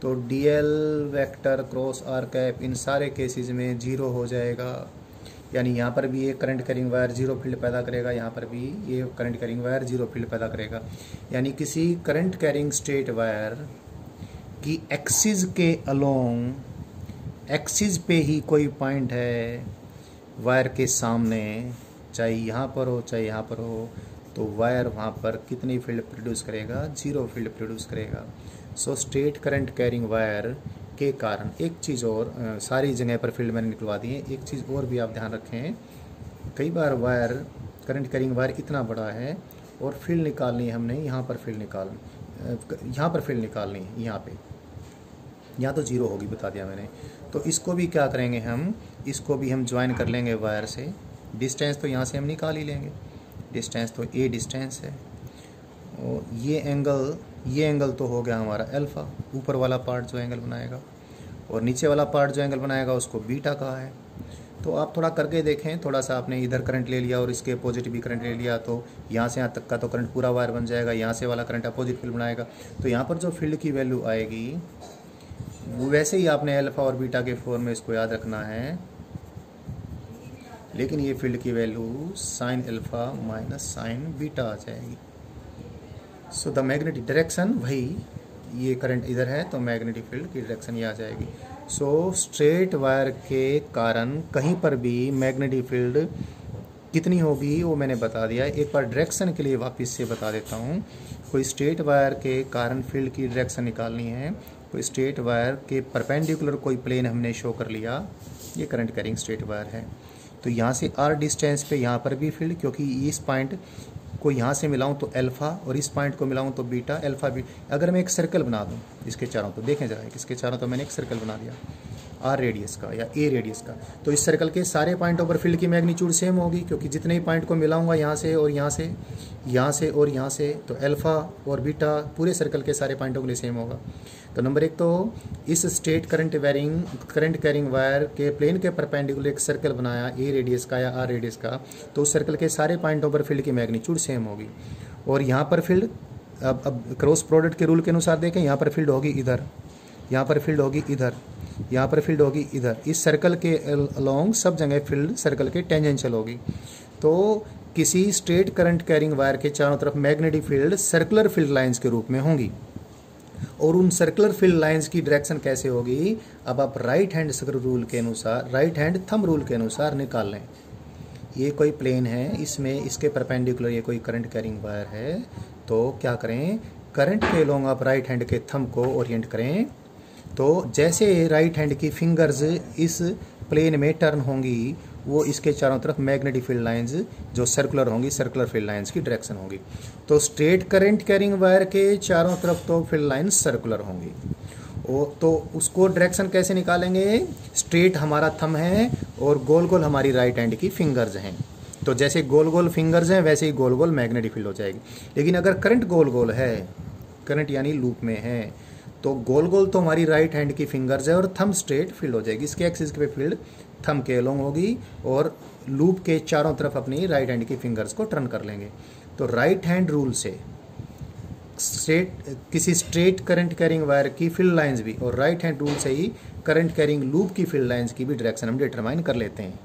तो DL vector cross are cap इन सारे केसेस में 0 हो जाएगा, यानी यहाँ पर भी ये करंट कैरिंग वायर 0 फील्ड पैदा करेगा, यहाँ पर भी ये करंट कैरिंग वायर 0 फील्ड पैदा करेगा। यानी किसी करंट कैरिंग स्ट्रेट वायर की एक्सिस के अलोंग, एक्सिस पे ही कोई पॉइंट है वायर के सामने, चाहे यहाँ पर हो चाहे यहाँ पर हो, तो वायर वहाँ पर कितनी फील्ड प्रोड्यूस करेगा, 0 फील्ड प्रोड्यूस करेगा। So straight current carrying wire के कारण एक चीज़ और, सारी जगह पर फील्ड मैंने निकलवा दी है, एक चीज़ और भी आप ध्यान रखें। कई बार वायर, करंट कैरिंग वायर इतना बड़ा है और फील्ड निकालनी है हमने, यहाँ पर फील्ड निकालनी है, यहाँ तो 0 होगी, बता दिया मैंने। तो इसको भी क्या करेंगे हम, इसको भी हम ज्वाइन कर लेंगे वायर से। डिस्टेंस तो यहाँ से हम निकाल ही लेंगे, डिस्टेंस तो ए डिस्टेंस है, और ये एंगल तो हो गया हमारा अल्फ़ा, ऊपर वाला पार्ट जो एंगल बनाएगा, और नीचे वाला पार्ट जो एंगल बनाएगा उसको बीटा कहा है। तो आप थोड़ा करके देखें, थोड़ा सा आपने इधर करंट ले लिया और इसके अपोजिट भी करंट ले लिया, तो यहाँ से यहाँ तक का तो करंट पूरा वायर बन जाएगा, यहाँ से वाला करंट अपोजिट फील्ड बनाएगा। तो यहाँ पर जो फील्ड की वैल्यू आएगी वैसे ही आपने अल्फ़ा और बीटा के फॉर्म में इसको याद रखना है, लेकिन ये फील्ड की value sine alpha minus sine beta आ जाएगी। सो द मैग्नेटिक डायरेक्शन, वही ये करंट इधर है तो मैग्नेटिक फील्ड की डायरेक्शन ये आ जाएगी। सो स्ट्रेट वायर के कारण कहीं पर भी मैग्नेटिक फील्ड कितनी होगी वो मैंने बता दिया। एक बार डायरेक्शन के लिए वापस से बता देता हूँ। कोई स्ट्रेट वायर के कारण फील्ड की डायरेक्शन निकालनी है, कोई स्ट्रेट वायर के परपेंडिकुलर कोई प्लेन हमने शो कर लिया, ये करंट कैरिंग स्ट्रेट वायर है। तो यहाँ से r डिस्टेंस पे यहाँ पर भी फील्ड, क्योंकि इस पॉइंट को यहाँ से मिलाऊँ तो अल्फ़ा और इस पॉइंट को मिलाऊँ तो बीटा, अल्फ़ा बीटा। अगर मैं एक सर्कल बना दूँ इसके चारों, तो देखें जरा, इसके चारों तो मैंने एक सर्कल बना दिया r रेडियस का या a रेडियस का, तो इस सर्कल के सारे पॉइंटों पर फील्ड की मैग्नीट्यूड सेम होगी, क्योंकि जितने ही पॉइंट को मिलाऊंगा यहाँ से और यहाँ से, यहाँ से और यहाँ से, तो अल्फ़ा और बीटा पूरे सर्कल के सारे पॉइंटों के लिए सेम होगा। तो नंबर 1 तो इस स्ट्रेट करंट कैरिंग वायर के प्लेन के परपेंडिकुलर एक सर्कल बनाया a रेडियस का या r रेडियस का, तो उस सर्कल के सारे पॉइंटों पर फील्ड की मैग्नीट्यूड सेम होगी। और यहाँ पर फील्ड अब क्रॉस प्रोडक्ट के रूल के अनुसार देखें, यहाँ पर फील्ड होगी इधर, यहाँ पर फील्ड होगी इधर, यहाँ पर फील्ड होगी इधर। इस सर्कल के अलोंग सब जगह फील्ड सर्कल के टेंजेंशियल होगी। तो किसी स्ट्रेट करंट कैरिंग वायर के चारों तरफ magnetic field circular field lines के रूप में होंगी। और उन सर्कुलर फील्ड लाइंस की डायरेक्शन कैसे होगी, अब आप राइट हैंड रूल के अनुसार, राइट हैंड थंब रूल के अनुसार निकाल लें। ये कोई प्लेन है, इसमें इसके परपेंडिकुलर ये कोई करंट कैरिंग वायर है, तो क्या करें, करंट के अलोंग आप राइट हैंड के थंब को ओरिएंट करें। तो जैसे राइट हैंड की फिंगर्स इस प्लेन में टर्न होंगी, वो इसके चारों तरफ मैग्नेटिक फील्ड लाइंस जो सर्कुलर होंगी, सर्कुलर फील्ड लाइंस की डायरेक्शन होगी। तो स्ट्रेट करंट कैरिंग वायर के चारों तरफ तो फील्ड लाइंस सर्कुलर होंगी। तो उसको डायरेक्शन कैसे निकालेंगे, स्ट्रेट हमारा थंब है और गोल गोल हमारी राइट हैंड की फिंगर्स हैं। तो जैसे गोल गोल फिंगर्स हैं वैसे ही गोल गोल मैग्नेटिक फील्ड हो जाएगी। लेकिन अगर करंट गोल गोल है, करंट यानी लूप में है, तो गोल गोल तो हमारी राइट हैंड की फिंगर्स है और थंब स्ट्रेट फील्ड हो जाएगी। इसके एक्सिस पे फील्ड थंब के अलोंग होगी और लूप के चारों तरफ अपनी राइट हैंड की फिंगर्स को टर्न कर लेंगे। तो राइट हैंड रूल से किसी स्ट्रेट करंट कैरिंग वायर की फील्ड लाइंस भी, और राइट हैंड रूल से ही करंट कैरिंग लूप की फील्ड लाइंस की भी डायरेक्शन हम डिटरमाइन कर लेते हैं।